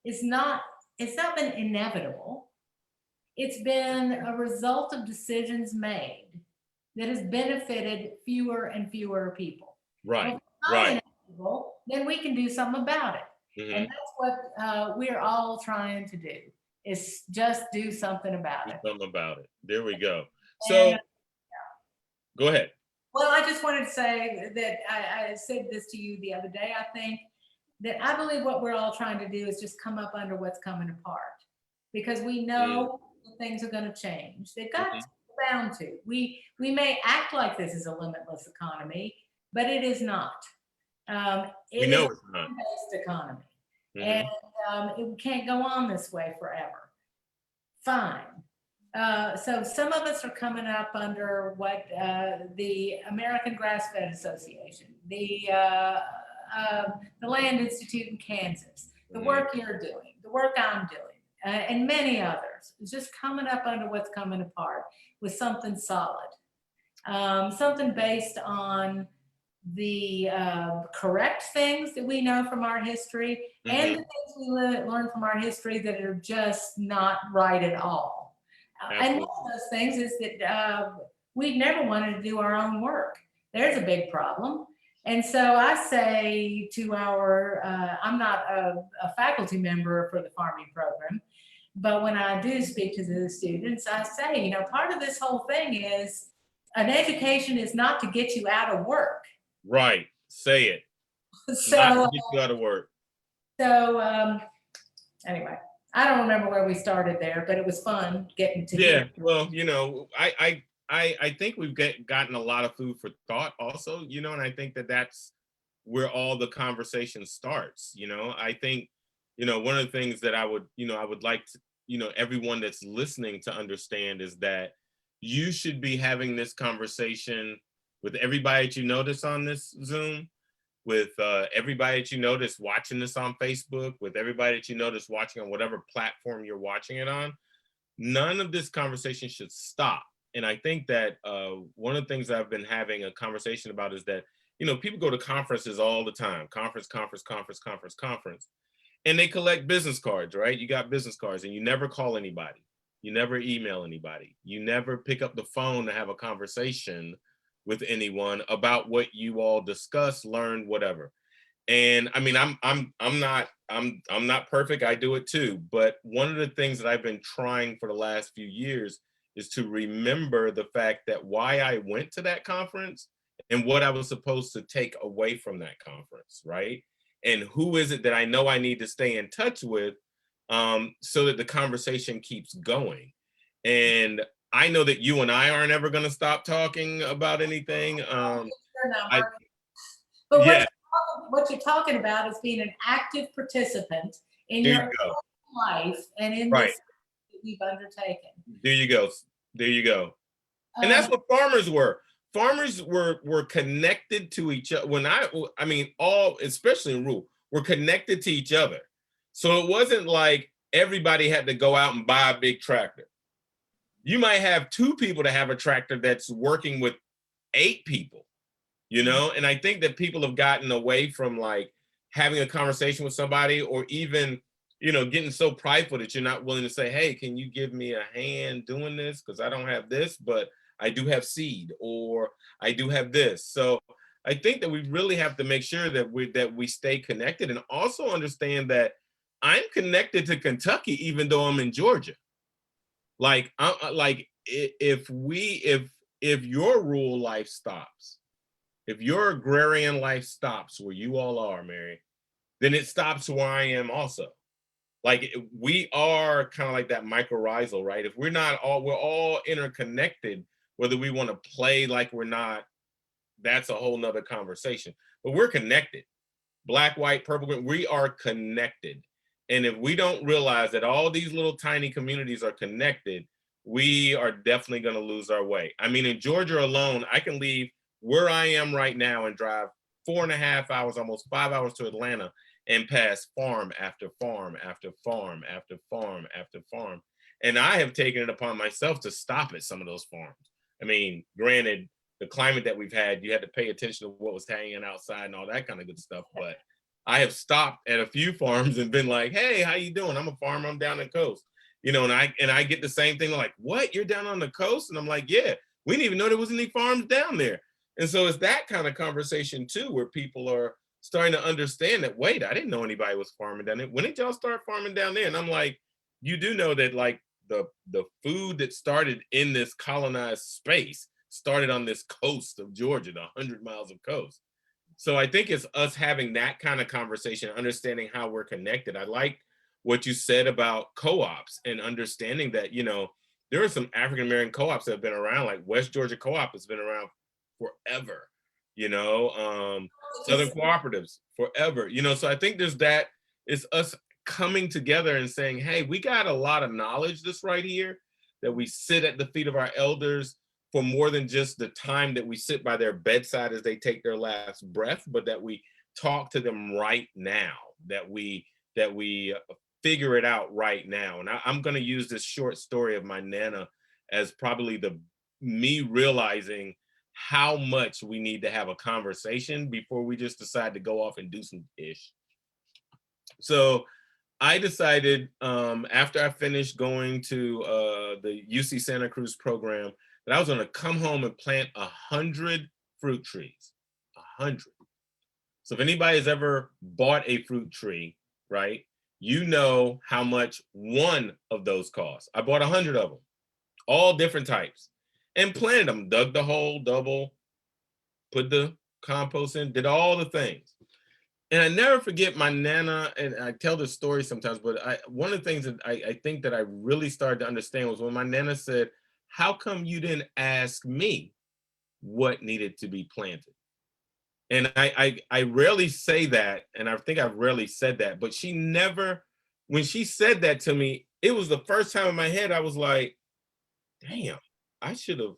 B: it's not been inevitable. It's been a result of decisions made that has benefited fewer and fewer people.
D: Right.
B: Then we can do something about it. And that's what we're all trying to do, is just do something about it.
D: Something about it. There we go. So Go ahead.
B: Well, I just wanted to say that I said this to you the other day. I think that I believe what we're all trying to do is just come up under what's coming apart, because we know that things are going to change. They've got
D: Mhm.
B: to, bound to. We may act like this is a limitless economy, but it is not.
D: We
B: It is
D: know
B: a
D: it's not.
B: based economy, and
D: Mhm.
B: it can't go on this way forever. Fine. So some of us are coming up under what the American Grass-Fed Association, the Land Institute in Kansas, the work you're doing, the work I'm doing, and many others, is just coming up under what's coming apart with something solid, something based on the correct things that we know from our history and the
D: Mhm.
B: things we learn from our history that are just not right at all. And one
D: Absolutely.
B: of those things is that we've never wanted to do our own work. There's a big problem. And so I say to our, I'm not a faculty member for the farming program, but when I do speak to the students, I say, you know, part of this whole thing is an education is not to get you out of work.
D: Right. Say it. Not to
B: So,
D: get you out of work.
B: so anyway, I don't remember where we started there, but it was fun getting to
D: Yeah.
B: hear.
D: Well, I think we've gotten a lot of food for thought also, and I think that that's where all the conversation starts. I think, one of the things that I would like to, everyone that's listening to understand is that you should be having this conversation with everybody that you notice on this Zoom, with everybody that you notice watching this on Facebook, with everybody that you notice watching on whatever platform you're watching it on. None of this conversation should stop. And I think that one of the things I've been having a conversation about is that, people go to conferences all the time, conference, and they collect business cards, right? You got business cards and you never call anybody. You never email anybody. You never pick up the phone to have a conversation with anyone about what you all discuss, learn, whatever. And I mean, I'm not perfect. I do it too. But one of the things that I've been trying for the last few years is to remember the fact that why I went to that conference and what I was supposed to take away from that conference, right? And who is it that I know I need to stay in touch with, so that the conversation keeps going. And I know that you and I aren't ever going to stop talking about anything. I
B: But
D: Yeah,
B: what you're talking about is being an active participant in
D: there you
B: your
D: go.
B: life and in
D: Right.
B: this that we've undertaken.
D: There you go. There you go. And
B: Um,
D: that's what farmers were. Farmers were connected to each other. I mean, all, especially in rural, were connected to each other. So it wasn't like everybody had to go out and buy a big tractor. You might have two people to have a tractor that's working with 8 people, and I think that people have gotten away from like having a conversation with somebody, or even, getting so prideful that you're not willing to say, hey, can you give me a hand doing this? Because I don't have this, but I do have seed, or I do have this. So I think that we really have to make sure that we stay connected, and also understand that I'm connected to Kentucky, even though I'm in Georgia. Like, if your rural life stops, if your agrarian life stops where you all are, Mary, then it stops where I am also. Like, we are kind of like that mycorrhizal, right? If we're all interconnected, whether we want to play like we're not, that's a whole nother conversation. But we're connected. Black, white, purple, green, we are connected. And if we don't realize that all these little tiny communities are connected, we are definitely going to lose our way. I mean, in Georgia alone, I can leave where I am right now and drive 4.5 hours, almost 5 hours to Atlanta, and pass farm after farm after farm after farm after farm. And I have taken it upon myself to stop at some of those farms. I mean, granted, the climate that we've had, you had to pay attention to what was hanging outside and all that kind of good stuff. But I have stopped at a few farms and been like, hey, how you doing? I'm a farmer, I'm down the coast. And I get the same thing, like, what? You're down on the coast? And I'm like, yeah, we didn't even know there was any farms down there. And so it's that kind of conversation too, where people are starting to understand that, wait, I didn't know anybody was farming down there. When did y'all start farming down there? And I'm like, you do know that like the food that started in this colonized space started on this coast of Georgia, the 100 miles of coast. So I think it's us having that kind of conversation, understanding how we're connected. I like what you said about co-ops and understanding that, you know, there are some African-American co-ops that have been around, like West Georgia Co-op has been around forever, you know, Southern Cooperatives forever, you know, so I think there's that, it's us coming together and saying, hey, we got a lot of knowledge that's right here, that we sit at the feet of our elders for more than just the time that we sit by their bedside as they take their last breath, but that we talk to them right now, that we figure it out right now. And I'm going to use this short story of my Nana as probably me realizing how much we need to have a conversation before we just decide to go off and do some ish. So I decided after I finished going to the UC Santa Cruz program that I was going to come home and plant 100 fruit trees, 100. So if anybody has ever bought a fruit tree, right, you know how much one of those costs. I bought 100 of them, all different types, and planted them, dug the hole, double, put the compost in, did all the things. And I never forget my Nana, and I tell this story sometimes, but one of the things that I think that I really started to understand was when my Nana said, how come you didn't ask me what needed to be planted? And I rarely say that, and I think I've rarely said that, but she never, when she said that to me, it was the first time in my head I was like, damn, I should have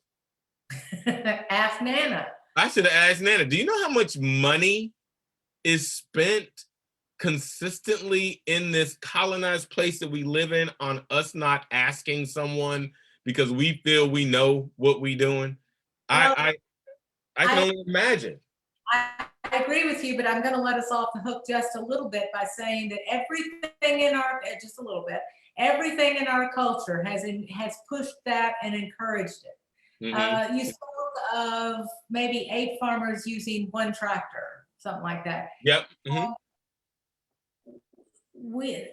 B: Ask Nana.
D: I should have asked Nana, do you know how much money is spent consistently in this colonized place that we live in on us not asking someone because we feel we know what we're doing?
B: Well,
D: I can only imagine.
B: I agree with you, but I'm going to let us off the hook just a little bit by saying that everything in our, just a little bit, everything in our culture has pushed that and encouraged it.
D: Mm-hmm.
B: You spoke of maybe 8 farmers using 1 tractor, something like that.
D: Yep. Mm-hmm.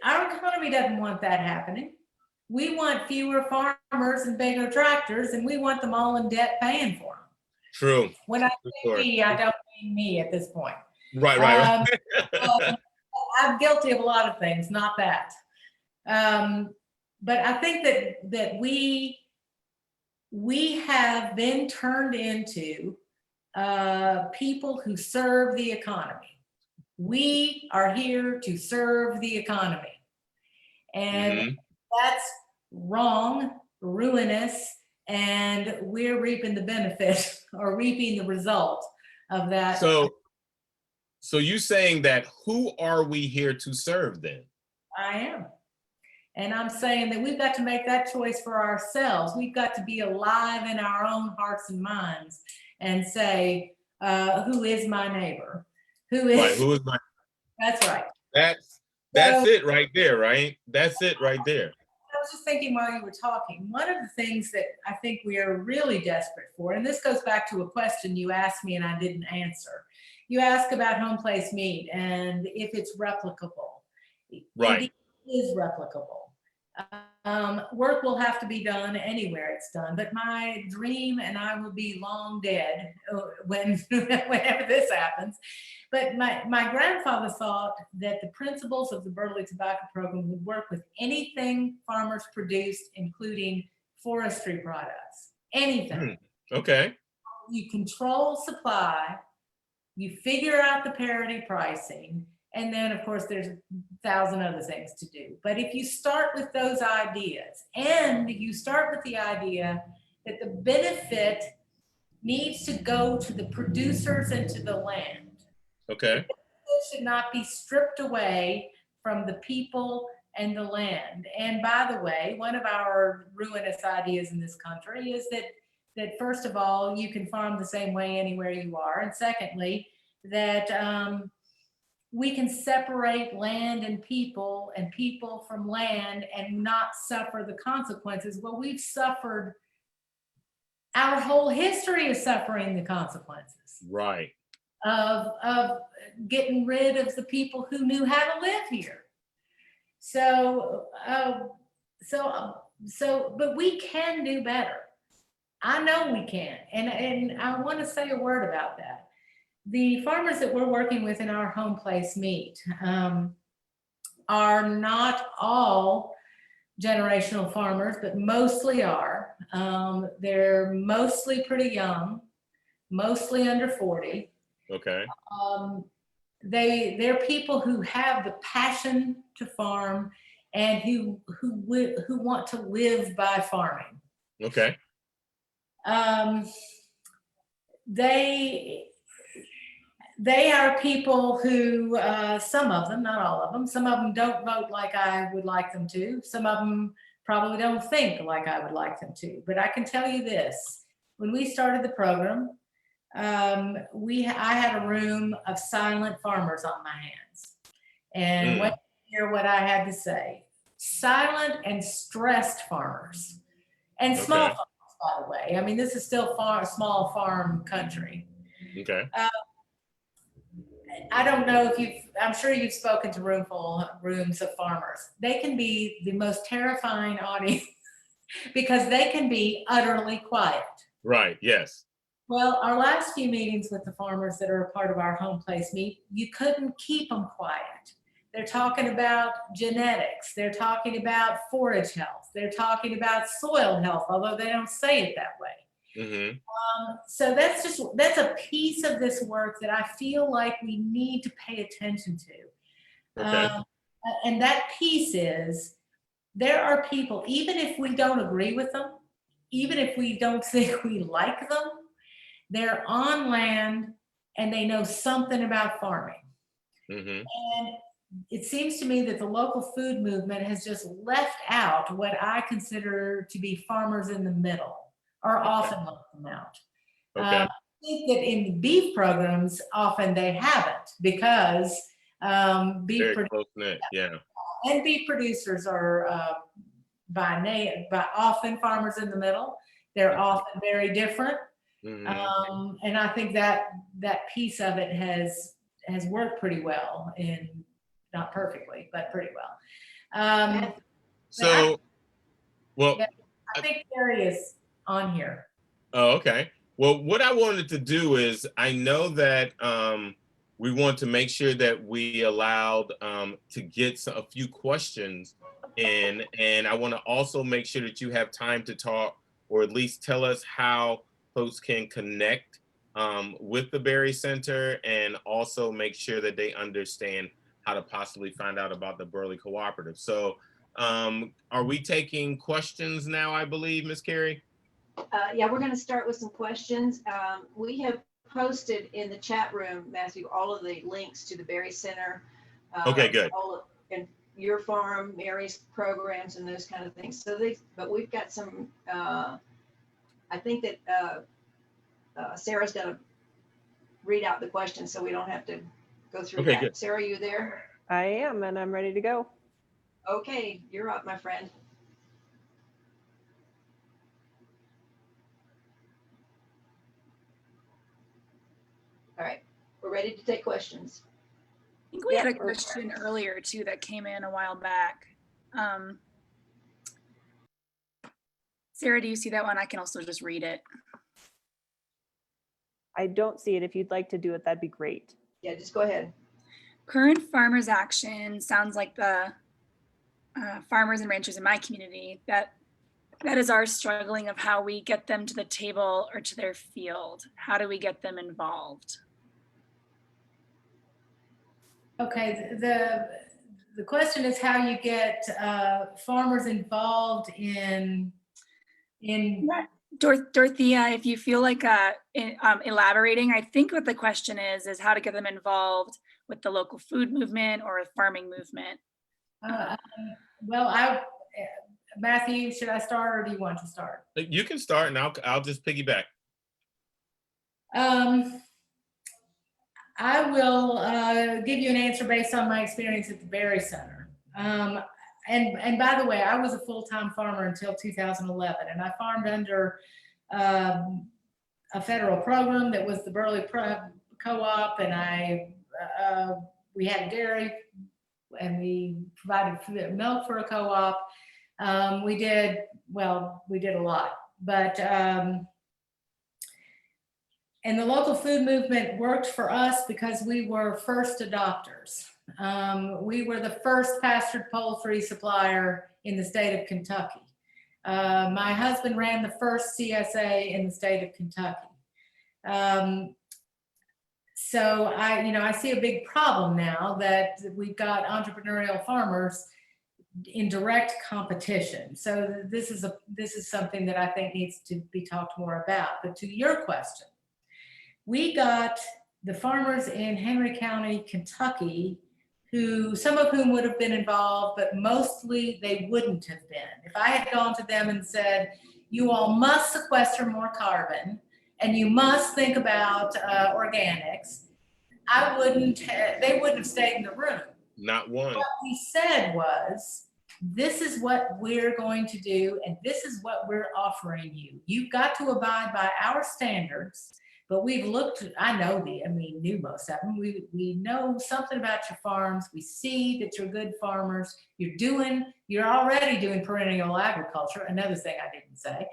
B: Our economy doesn't want that happening. We want fewer farmers and bigger tractors, and we want them all in debt paying for them.
D: True.
B: When I say me, I don't mean me at this point.
D: Right.
B: I'm guilty of a lot of things, not that. But I think that we have been turned into people who serve the economy. We are here to serve the economy. And that's wrong, ruinous, and we're reaping the benefit or reaping the result of that.
D: So you saying that who are we here to serve then?
B: I am. And I'm saying that we've got to make that choice for ourselves. We've got to be alive in our own hearts and minds and say, who is my neighbor? Who is
D: my?
B: That's right.
D: That's it right there, right? That's it right there.
B: I was just thinking while you were talking, one of the things that I think we are really desperate for, and this goes back to a question you asked me and I didn't answer. You asked about home place meat and if it's replicable.
D: Right.
B: It is replicable. Work will have to be done anywhere it's done, but my dream, and I will be long dead whenever this happens, but my grandfather thought that the principles of the Burley Tobacco Program would work with anything farmers produced, including forestry products, anything.
D: Okay.
B: You control supply, you figure out the parity pricing, and then, of course, there's 1,000 other things to do. But if you start with those ideas, and you start with the idea that the benefit needs to go to the producers and to the land.
D: Okay.
B: It should not be stripped away from the people and the land. And by the way, one of our ruinous ideas in this country is that first of all, you can farm the same way anywhere you are. And secondly, that we can separate land and people from land and not suffer the consequences. Well, we've suffered, our whole history is suffering the consequences.
D: Right.
B: Of getting rid of the people who knew how to live here. So, but we can do better. I know we can. And I want to say a word about that. The farmers that we're working with in our home place meet are not all generational farmers, but mostly are. They're mostly pretty young, mostly under 40.
D: Okay.
B: They're people who have the passion to farm and who want to live by farming.
D: Okay.
B: They are people who, some of them, not all of them, some of them don't vote like I would like them to. Some of them probably don't think like I would like them to. But I can tell you this, when we started the program, I had a room of silent farmers on my hands. And wait to hear what I had to say. Silent and stressed farmers. And small farmers, by the way. I mean, this is still small farm country.
D: Okay.
B: I don't know if I'm sure you've spoken to rooms of farmers. They can be the most terrifying audience because they can be utterly quiet.
D: Right, yes.
B: Well, our last few meetings with the farmers that are a part of our home place meet, you couldn't keep them quiet. They're talking about genetics. They're talking about forage health. They're talking about soil health, although they don't say it that way.
D: Mm-hmm.
B: So that's a piece of this work that I feel like we need to pay attention to.
D: Okay.
B: And that piece is, there are people, even if we don't agree with them, even if we don't think we like them, they're on land and they know something about farming.
D: Mm-hmm.
B: And it seems to me that the local food movement has just left out what I consider to be farmers in the middle, or often left them out.
D: Okay.
B: I think that in the beef programs, often they haven't, because beef producers are by often farmers in the middle. They're often very different.
D: Mm-hmm.
B: And I think that piece of it has worked pretty well, not perfectly, but pretty well. I think Terry is on here.
D: Oh, okay. Well, what I wanted to do is, I know that we want to make sure that we allowed to get a few questions in, and I want to also make sure that you have time to talk, or at least tell us how folks can connect with the Berry Center, and also make sure that they understand how to possibly find out about the Burley Cooperative. So are we taking questions now, I believe, Ms. Carey?
A: Yeah, we're going to start with some questions. We have posted in the chat room, Matthew, all of the links to the Berry Center.
D: Okay, good.
A: And your farm, Mary's programs, and those kind of things. But we've got some, I think that Sarah's going to read out the questions so we don't have to go through that. Good. Sarah, you there?
C: I am, and I'm ready to go.
A: Okay, you're up, my friend. All right, we're ready to take questions.
E: I think we had a question earlier too that came in a while back. Sarah, do you see that one? I can also just read it.
C: I don't see it. If you'd like to do it, that'd be great.
A: Yeah, just go ahead.
E: Current farmers action sounds like the farmers and ranchers in my community, that is our struggling of how we get them to the table or to their field. How do we get them involved?
B: Okay, the question is how you get farmers involved in
E: Dorothea, if you feel like elaborating, I think what the question is how to get them involved with the local food movement or a farming movement.
B: Well, Matthew, should I start, or do you want to start?
D: You can start, and I'll just piggyback.
B: I will give you an answer based on my experience at the Berry Center. And by the way, I was a full-time farmer until 2011, and I farmed under a federal program that was the Burley Co-op, and we had a dairy, and we provided milk for a co-op. We did a lot. And the local food movement worked for us because we were first adopters. We were the first pastured poultry supplier in the state of Kentucky. My husband ran the first CSA in the state of Kentucky. So I see a big problem now that we've got entrepreneurial farmers in direct competition. So this is something that I think needs to be talked more about. But to your question, we got the farmers in Henry County, Kentucky, some of whom would have been involved, but mostly they wouldn't have been. If I had gone to them and said, you all must sequester more carbon and you must think about organics, they wouldn't have stayed in the room.
D: Not one.
B: What we said was, this is what we're going to do and this is what we're offering you. You've got to abide by our standards. But we've knew most of them. We know something about your farms. We see that you're good farmers. You're already doing perennial agriculture, another thing I didn't say.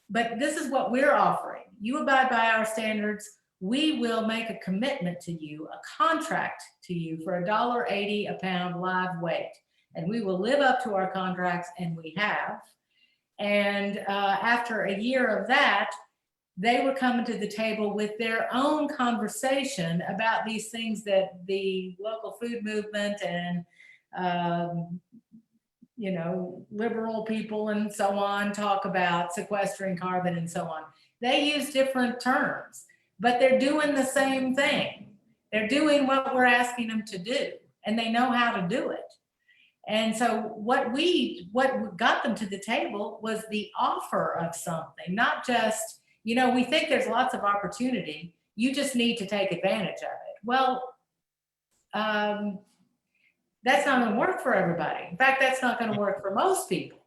B: But this is what we're offering. You abide by our standards. We will make a commitment to you, a contract to you for $1.80 a pound live weight. And we will live up to our contracts, and we have. And after a year of that, they were coming to the table with their own conversation about these things that the local food movement and, liberal people and so on talk about, sequestering carbon and so on. They use different terms, but they're doing the same thing. They're doing what we're asking them to do, and they know how to do it. And so what got them to the table was the offer of something, not just, we think there's lots of opportunity. You just need to take advantage of it. Well, that's not going to work for everybody. In fact, that's not going to work for most people.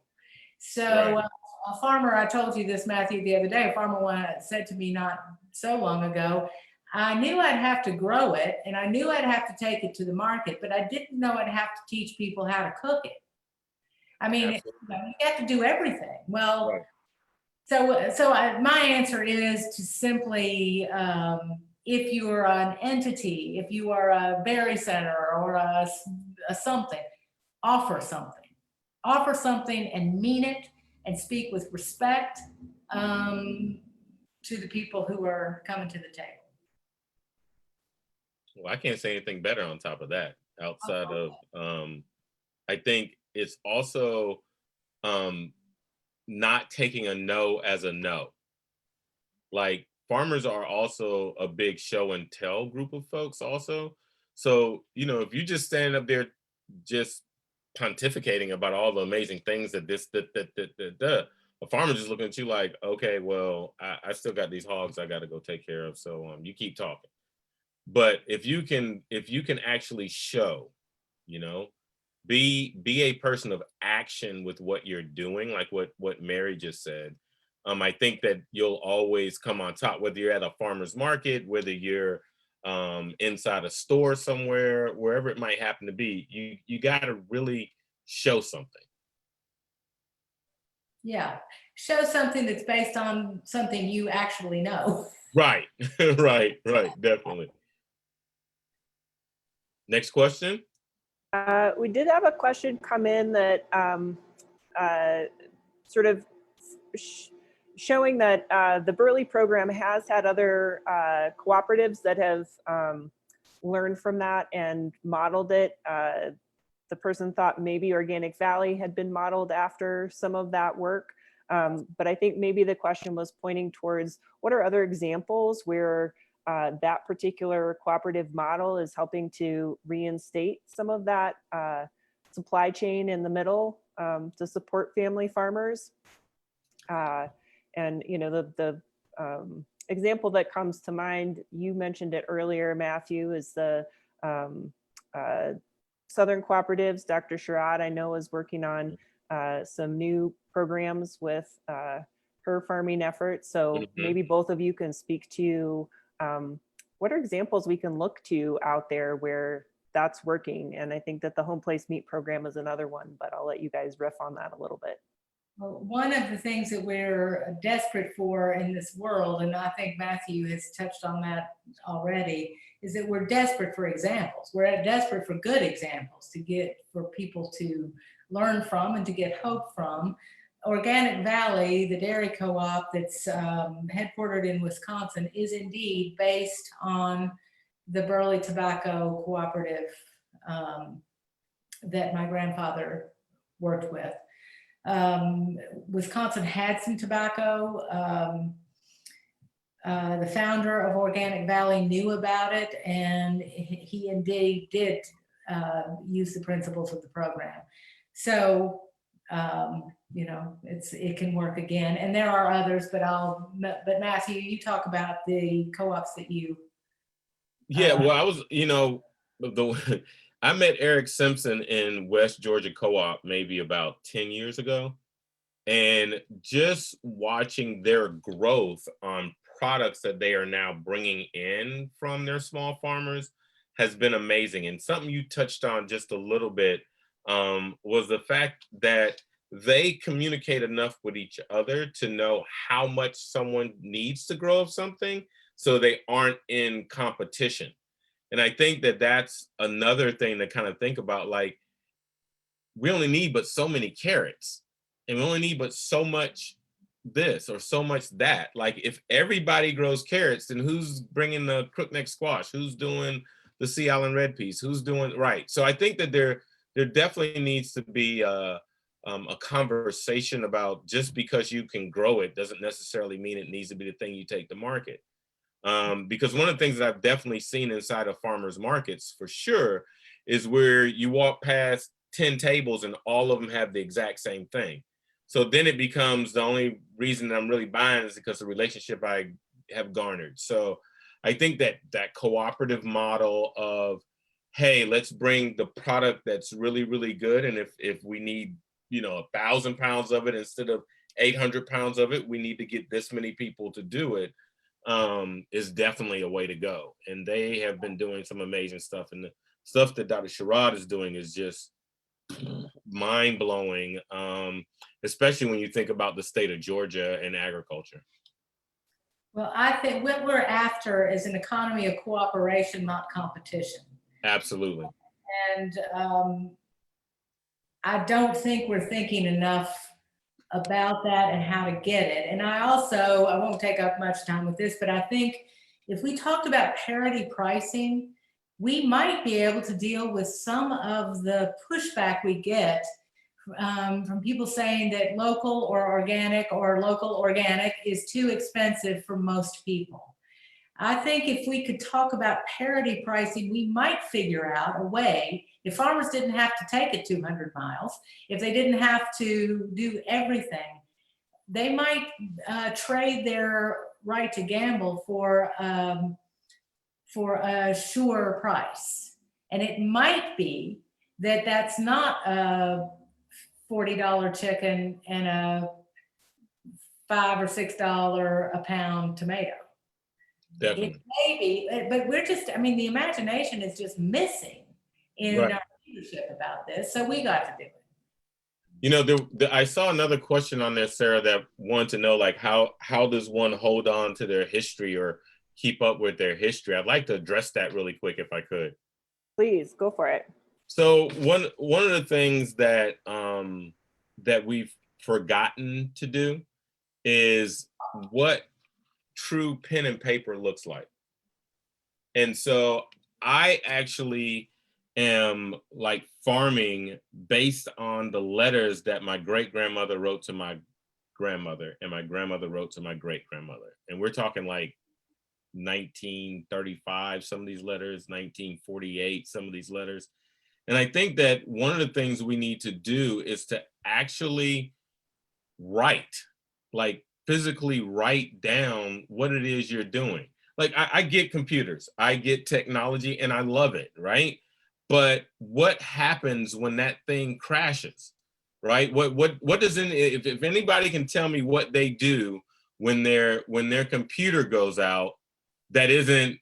B: So a farmer, I told you this, Matthew, the other day, a farmer said to me not so long ago, I knew I'd have to grow it and I knew I'd have to take it to the market, but I didn't know I'd have to teach people how to cook it. I mean, you have to do everything. Well,
D: Right.
B: So my answer is to simply, if you are an entity, if you are a berry center or a something, offer something and mean it and speak with respect to the people who are coming to the table.
D: Well, I can't say anything better on top of that outside of, I think it's also, not taking a no as a no. Like, farmers are also a big show and tell group of folks also. So, if you just stand up there just pontificating about all the amazing things that a farmer just looking at you like, okay, well, I still got these hogs I got to go take care of. So you keep talking. But if you can actually show, be a person of action with what you're doing, like what Mary just said. I think that you'll always come on top, whether you're at a farmer's market, whether you're inside a store somewhere, wherever it might happen to be. You got to really show something.
B: Yeah, show something that's based on something you actually know.
D: Right, right, definitely. Next question.
C: We did have a question come in that sort of showing that the Burley program has had other cooperatives that have learned from that and modeled it. The person thought maybe Organic Valley had been modeled after some of that work. But I think maybe the question was pointing towards what are other examples where that particular cooperative model is helping to reinstate some of that supply chain in the middle to support family farmers. And the example that comes to mind, you mentioned it earlier, Matthew, is the Southern Cooperatives. Dr. Sherrod, I know, is working on some new programs with her farming efforts. So maybe both of you can speak to what are examples we can look to out there where that's working. And I think that the Home Place Meat program is another one, but I'll let you guys riff on that a little bit.
B: Well, one of the things that we're desperate for in this world, and I think Matthew has touched on that already, is that we're desperate for examples. We're desperate for good examples to get for people to learn from and to get hope from. Organic Valley, the dairy co-op that's headquartered in Wisconsin, is indeed based on the Burley Tobacco Cooperative that my grandfather worked with. Wisconsin had some tobacco. The founder of Organic Valley knew about it, and he indeed did use the principles of the program. So, you know, it can work again. And there are others, but Matthew, you talk about the co-ops that you.
D: Yeah, well, I was, you know, I met Eric Simpson in West Georgia Co-op maybe about 10 years ago. And just watching their growth on products that they are now bringing in from their small farmers has been amazing. And something you touched on just a little bit was the fact that they communicate enough with each other to know how much someone needs to grow of something, so they aren't in competition. And I think that that's another thing to kind of think about. Like, we only need but so many carrots, and we only need but so much this or so much that. Like, if everybody grows carrots, then who's bringing the crookneck squash? Who's doing the Sea Island red peas? Who's doing right? So I think that there definitely needs to be a conversation about, just because you can grow it doesn't necessarily mean it needs to be the thing you take to market. Because one of the things that I've definitely seen inside of farmers markets for sure is where you walk past 10 tables and all of them have the exact same thing. So then it becomes, the only reason that I'm really buying is because the relationship I have garnered. So I think that that cooperative model of, hey, let's bring the product that's really, really good. And if we need, you know, 1,000 pounds of it instead of 800 pounds of it, we need to get this many people to do it, is definitely a way to go. And they have been doing some amazing stuff. And the stuff that Dr. Sherrod is doing is just mind-blowing, especially when you think about the state of Georgia and agriculture.
B: Well, I think what we're after is an economy of cooperation, not competition.
D: Absolutely.
B: And I don't think we're thinking enough about that and how to get it. And I won't take up much time with this, but I think if we talked about parity pricing, we might be able to deal with some of the pushback we get from people saying that local organic is too expensive for most people. I think if we could talk about parity pricing, we might figure out a way, if farmers didn't have to take it 200 miles, if they didn't have to do everything, they might trade their right to gamble for a sure price. And it might be that that's not a $40 chicken and a $5 or $6 a pound tomato.
D: Definitely.
B: It may be, but we're just, I mean, the imagination is just missing in
D: Right.
B: our leadership about this. So we got to do it.
D: You know, I saw another question on there, Sarah, that wanted to know, like, how does one hold on to their history or keep up with their history? I'd like to address that really quick if I could.
C: Please go for it.
D: So one of the things that that we've forgotten to do is what true pen and paper looks like. And so I actually am like farming based on the letters that my great grandmother wrote to my grandmother and my grandmother wrote to my great grandmother. And we're talking like 1935, some of these letters, 1948, some of these letters. And I think that one of the things we need to do is to actually write, like physically write down what it is you're doing. Like I get computers, I get technology, and I love it, right? But what happens when that thing crashes, right? What does if anybody can tell me what they do when their computer goes out, that isn't,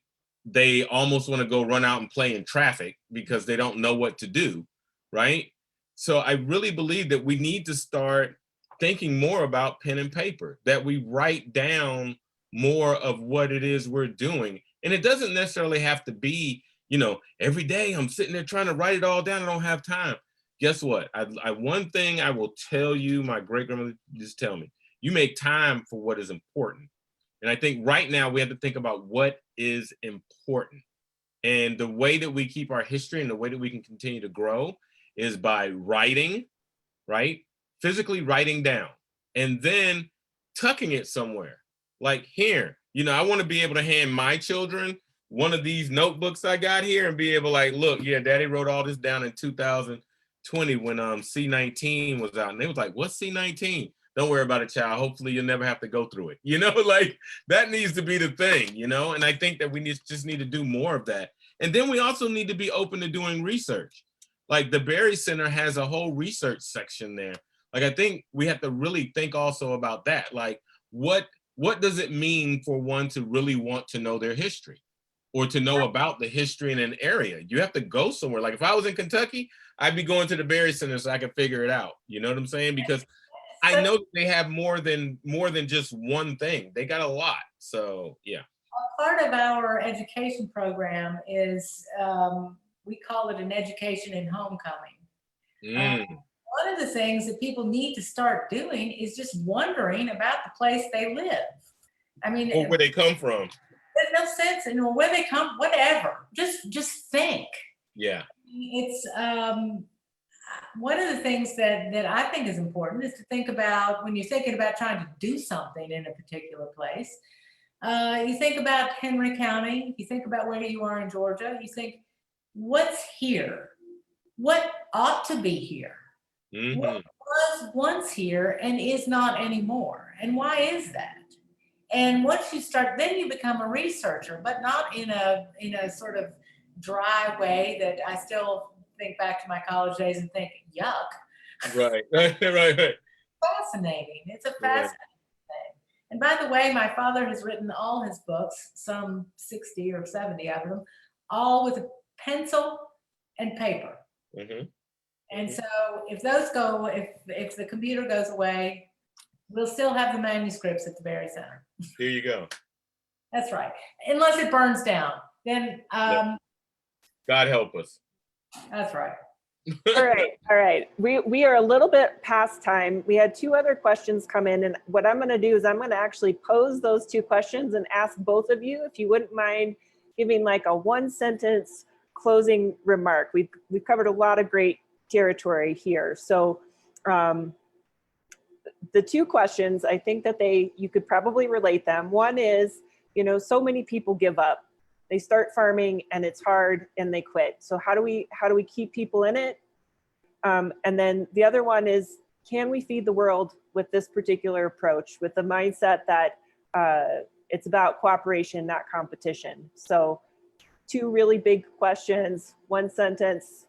D: they almost want to go run out and play in traffic because they don't know what to do, right? So I really believe that we need to start thinking more about pen and paper, that we write down more of what it is we're doing. And it doesn't necessarily have to be, you know, every day I'm sitting there trying to write it all down. I don't have time. Guess what? One thing I will tell you, my great grandmother just tell me, you make time for what is important. And I think right now we have to think about what is important. And the way that we keep our history and the way that we can continue to grow is by writing, right? Physically writing down and then tucking it somewhere. Like here, you know, I want to be able to hand my children one of these notebooks I got here and be able to like, look, yeah, daddy wrote all this down in 2020 when C19 was out. And they was like, what's C19? Don't worry about it, child. Hopefully you'll never have to go through it. You know, like that needs to be the thing, you know? And I think that we just need to do more of that. And then we also need to be open to doing research. Like the Berry Center has a whole research section there. Like, I think we have to really think also about that. Like, what does it mean for one to really want to know their history or to know about the history in an area? You have to go somewhere. Like if I was in Kentucky, I'd be going to the Berry Center so I could figure it out. You know what I'm saying? Because I know that they have more than just one thing. They got a lot. So, yeah.
B: Part of our education program is, we call it an education in homecoming. One of the things that people need to start doing is just wondering about the place they live. I mean,
D: or where they come from.
B: There's no sense in where they come, whatever. Just think.
D: Yeah.
B: It's one of the things that I think is important is to think about when you're thinking about trying to do something in a particular place. You think about Henry County, you think about where you are in Georgia, you think, what's here? What ought to be here? What was once here and is not anymore? And why is that? And once you start, then you become a researcher, but not in a sort of dry way that I still think back to my college days and think, yuck.
D: Right.
B: Fascinating. It's a fascinating thing. And by the way, my father has written all his books, some 60 or 70 of them, all with a pencil and paper. And so if those go, if the computer goes away, we'll still have the manuscripts at the Berry Center.
D: Here you go.
B: That's right. Unless it burns down, then
D: God help us.
B: That's right.
C: All right. We are a little bit past time. We had two other questions come in, and what I'm going to do is I'm going to actually pose those two questions and ask both of you if you wouldn't mind giving like a one-sentence closing remark. We've covered a lot of great territory here. So the two questions, I think that you could probably relate them. One is, you know, so many people give up. They start farming and it's hard and they quit. So how do we keep people in it? And then the other one is, can we feed the world with this particular approach, with the mindset that it's about cooperation, not competition? So two really big questions, one sentence.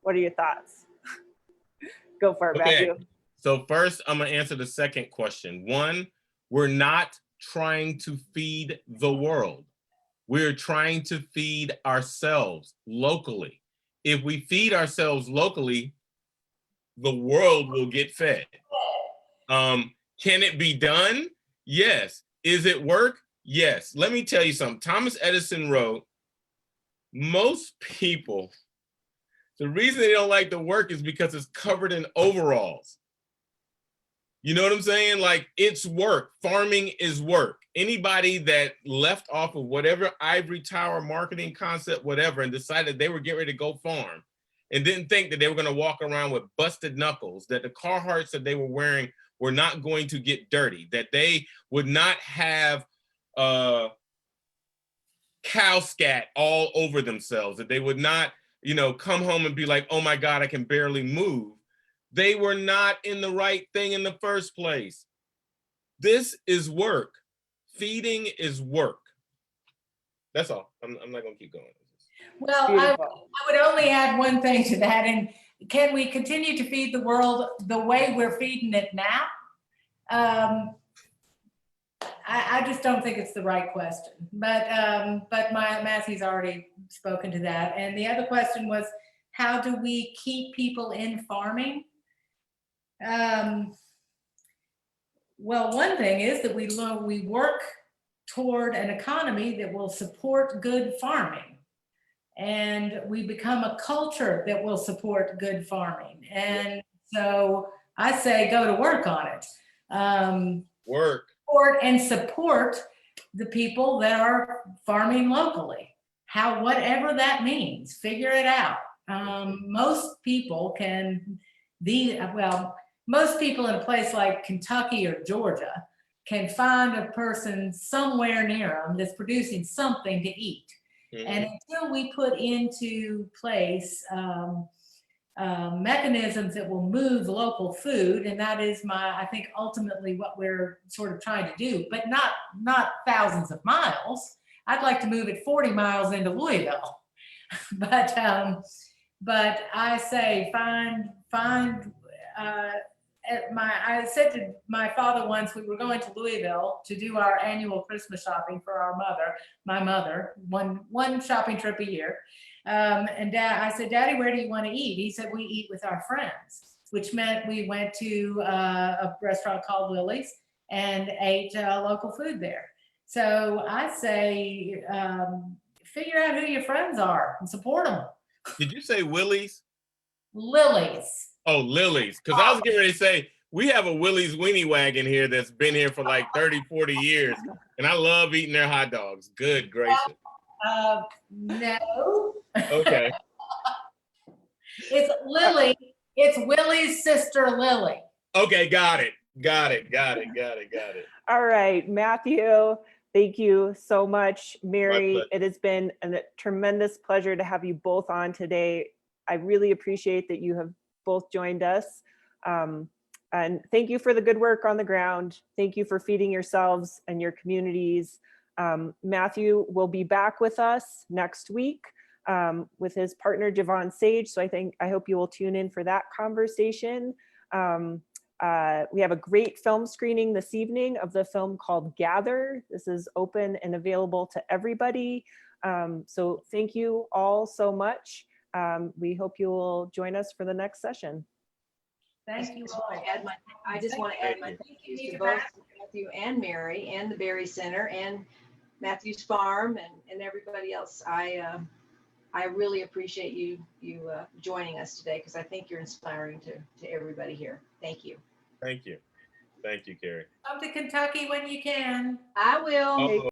C: What are your thoughts? Go for it,
D: Okay.
C: Matthew.
D: So first, I'm going to answer the second question. One, we're not trying to feed the world. We're trying to feed ourselves locally. If we feed ourselves locally, the world will get fed. Can it be done? Yes. Is it work? Yes. Let me tell you something. Thomas Edison wrote, most people, the reason they don't like the work is because it's covered in overalls. You know what I'm saying? Like, it's work. Farming is work. Anybody that left off of whatever ivory tower marketing concept, whatever, and decided they were getting ready to go farm and didn't think that they were going to walk around with busted knuckles, that the Carhartts that they were wearing were not going to get dirty, that they would not have cow scat all over themselves, that they would not, you know, come home and be like, oh my God, I can barely move. They were not in the right thing in the first place. This is work. Feeding is work. That's all. I'm not going to keep going.
B: Well, I would only add one thing to that. And can we continue to feed the world the way we're feeding it now? I just don't think it's the right question. But Matthew's already spoken to that. And the other question was, how do we keep people in farming? Well, one thing is that we work toward an economy that will support good farming. And we become a culture that will support good farming. And so I say go to work on it.
D: Work.
B: Support the people that are farming locally. Whatever that means, figure it out. Most people most people in a place like Kentucky or Georgia can find a person somewhere near them that's producing something to eat.
D: Mhm.
B: And until we put into place mechanisms that will move local food, and that is I think ultimately what we're sort of trying to do, but not thousands of miles. I'd like to move it 40 miles into Louisville, but I say I said to my father once, we were going to Louisville to do our annual Christmas shopping for my mother, one shopping trip a year. And I said, Daddy, where do you want to eat? He said, we eat with our friends, which meant we went to a restaurant called Lily's and ate local food there. So I say, figure out who your friends are and support them.
D: Did you say Willie's?
B: Lily's.
D: Oh, Lily's. Because I was getting ready to say, we have a Willie's weenie wagon here that's been here for like 30, 40 years. And I love eating their hot dogs. Good gracious.
B: No.
D: Okay.
B: It's Lily. It's Willie's sister, Lily.
D: Okay, got it.
C: All right, Matthew, thank you so much. Mary,
D: pleasure.
C: it has been a tremendous pleasure to have you both on today. I really appreciate that you have both joined us. And thank you for the good work on the ground. Thank you for feeding yourselves and your communities. Matthew will be back with us next week with his partner, Javon Sage. So I hope you will tune in for that conversation. We have a great film screening this evening of the film called Gather. This is open and available to everybody. So thank you all so much. We hope you will join us for the next session.
B: Thank you all.
A: I just want to add my thank yous to both Matthew and Mary and the Berry Center and Matthew's Farm and everybody else. I really appreciate you joining us today because I think you're inspiring to everybody here. Thank you.
D: Thank you. Thank you, Carrie.
B: Come to Kentucky when you can.
A: I will.
D: Oh.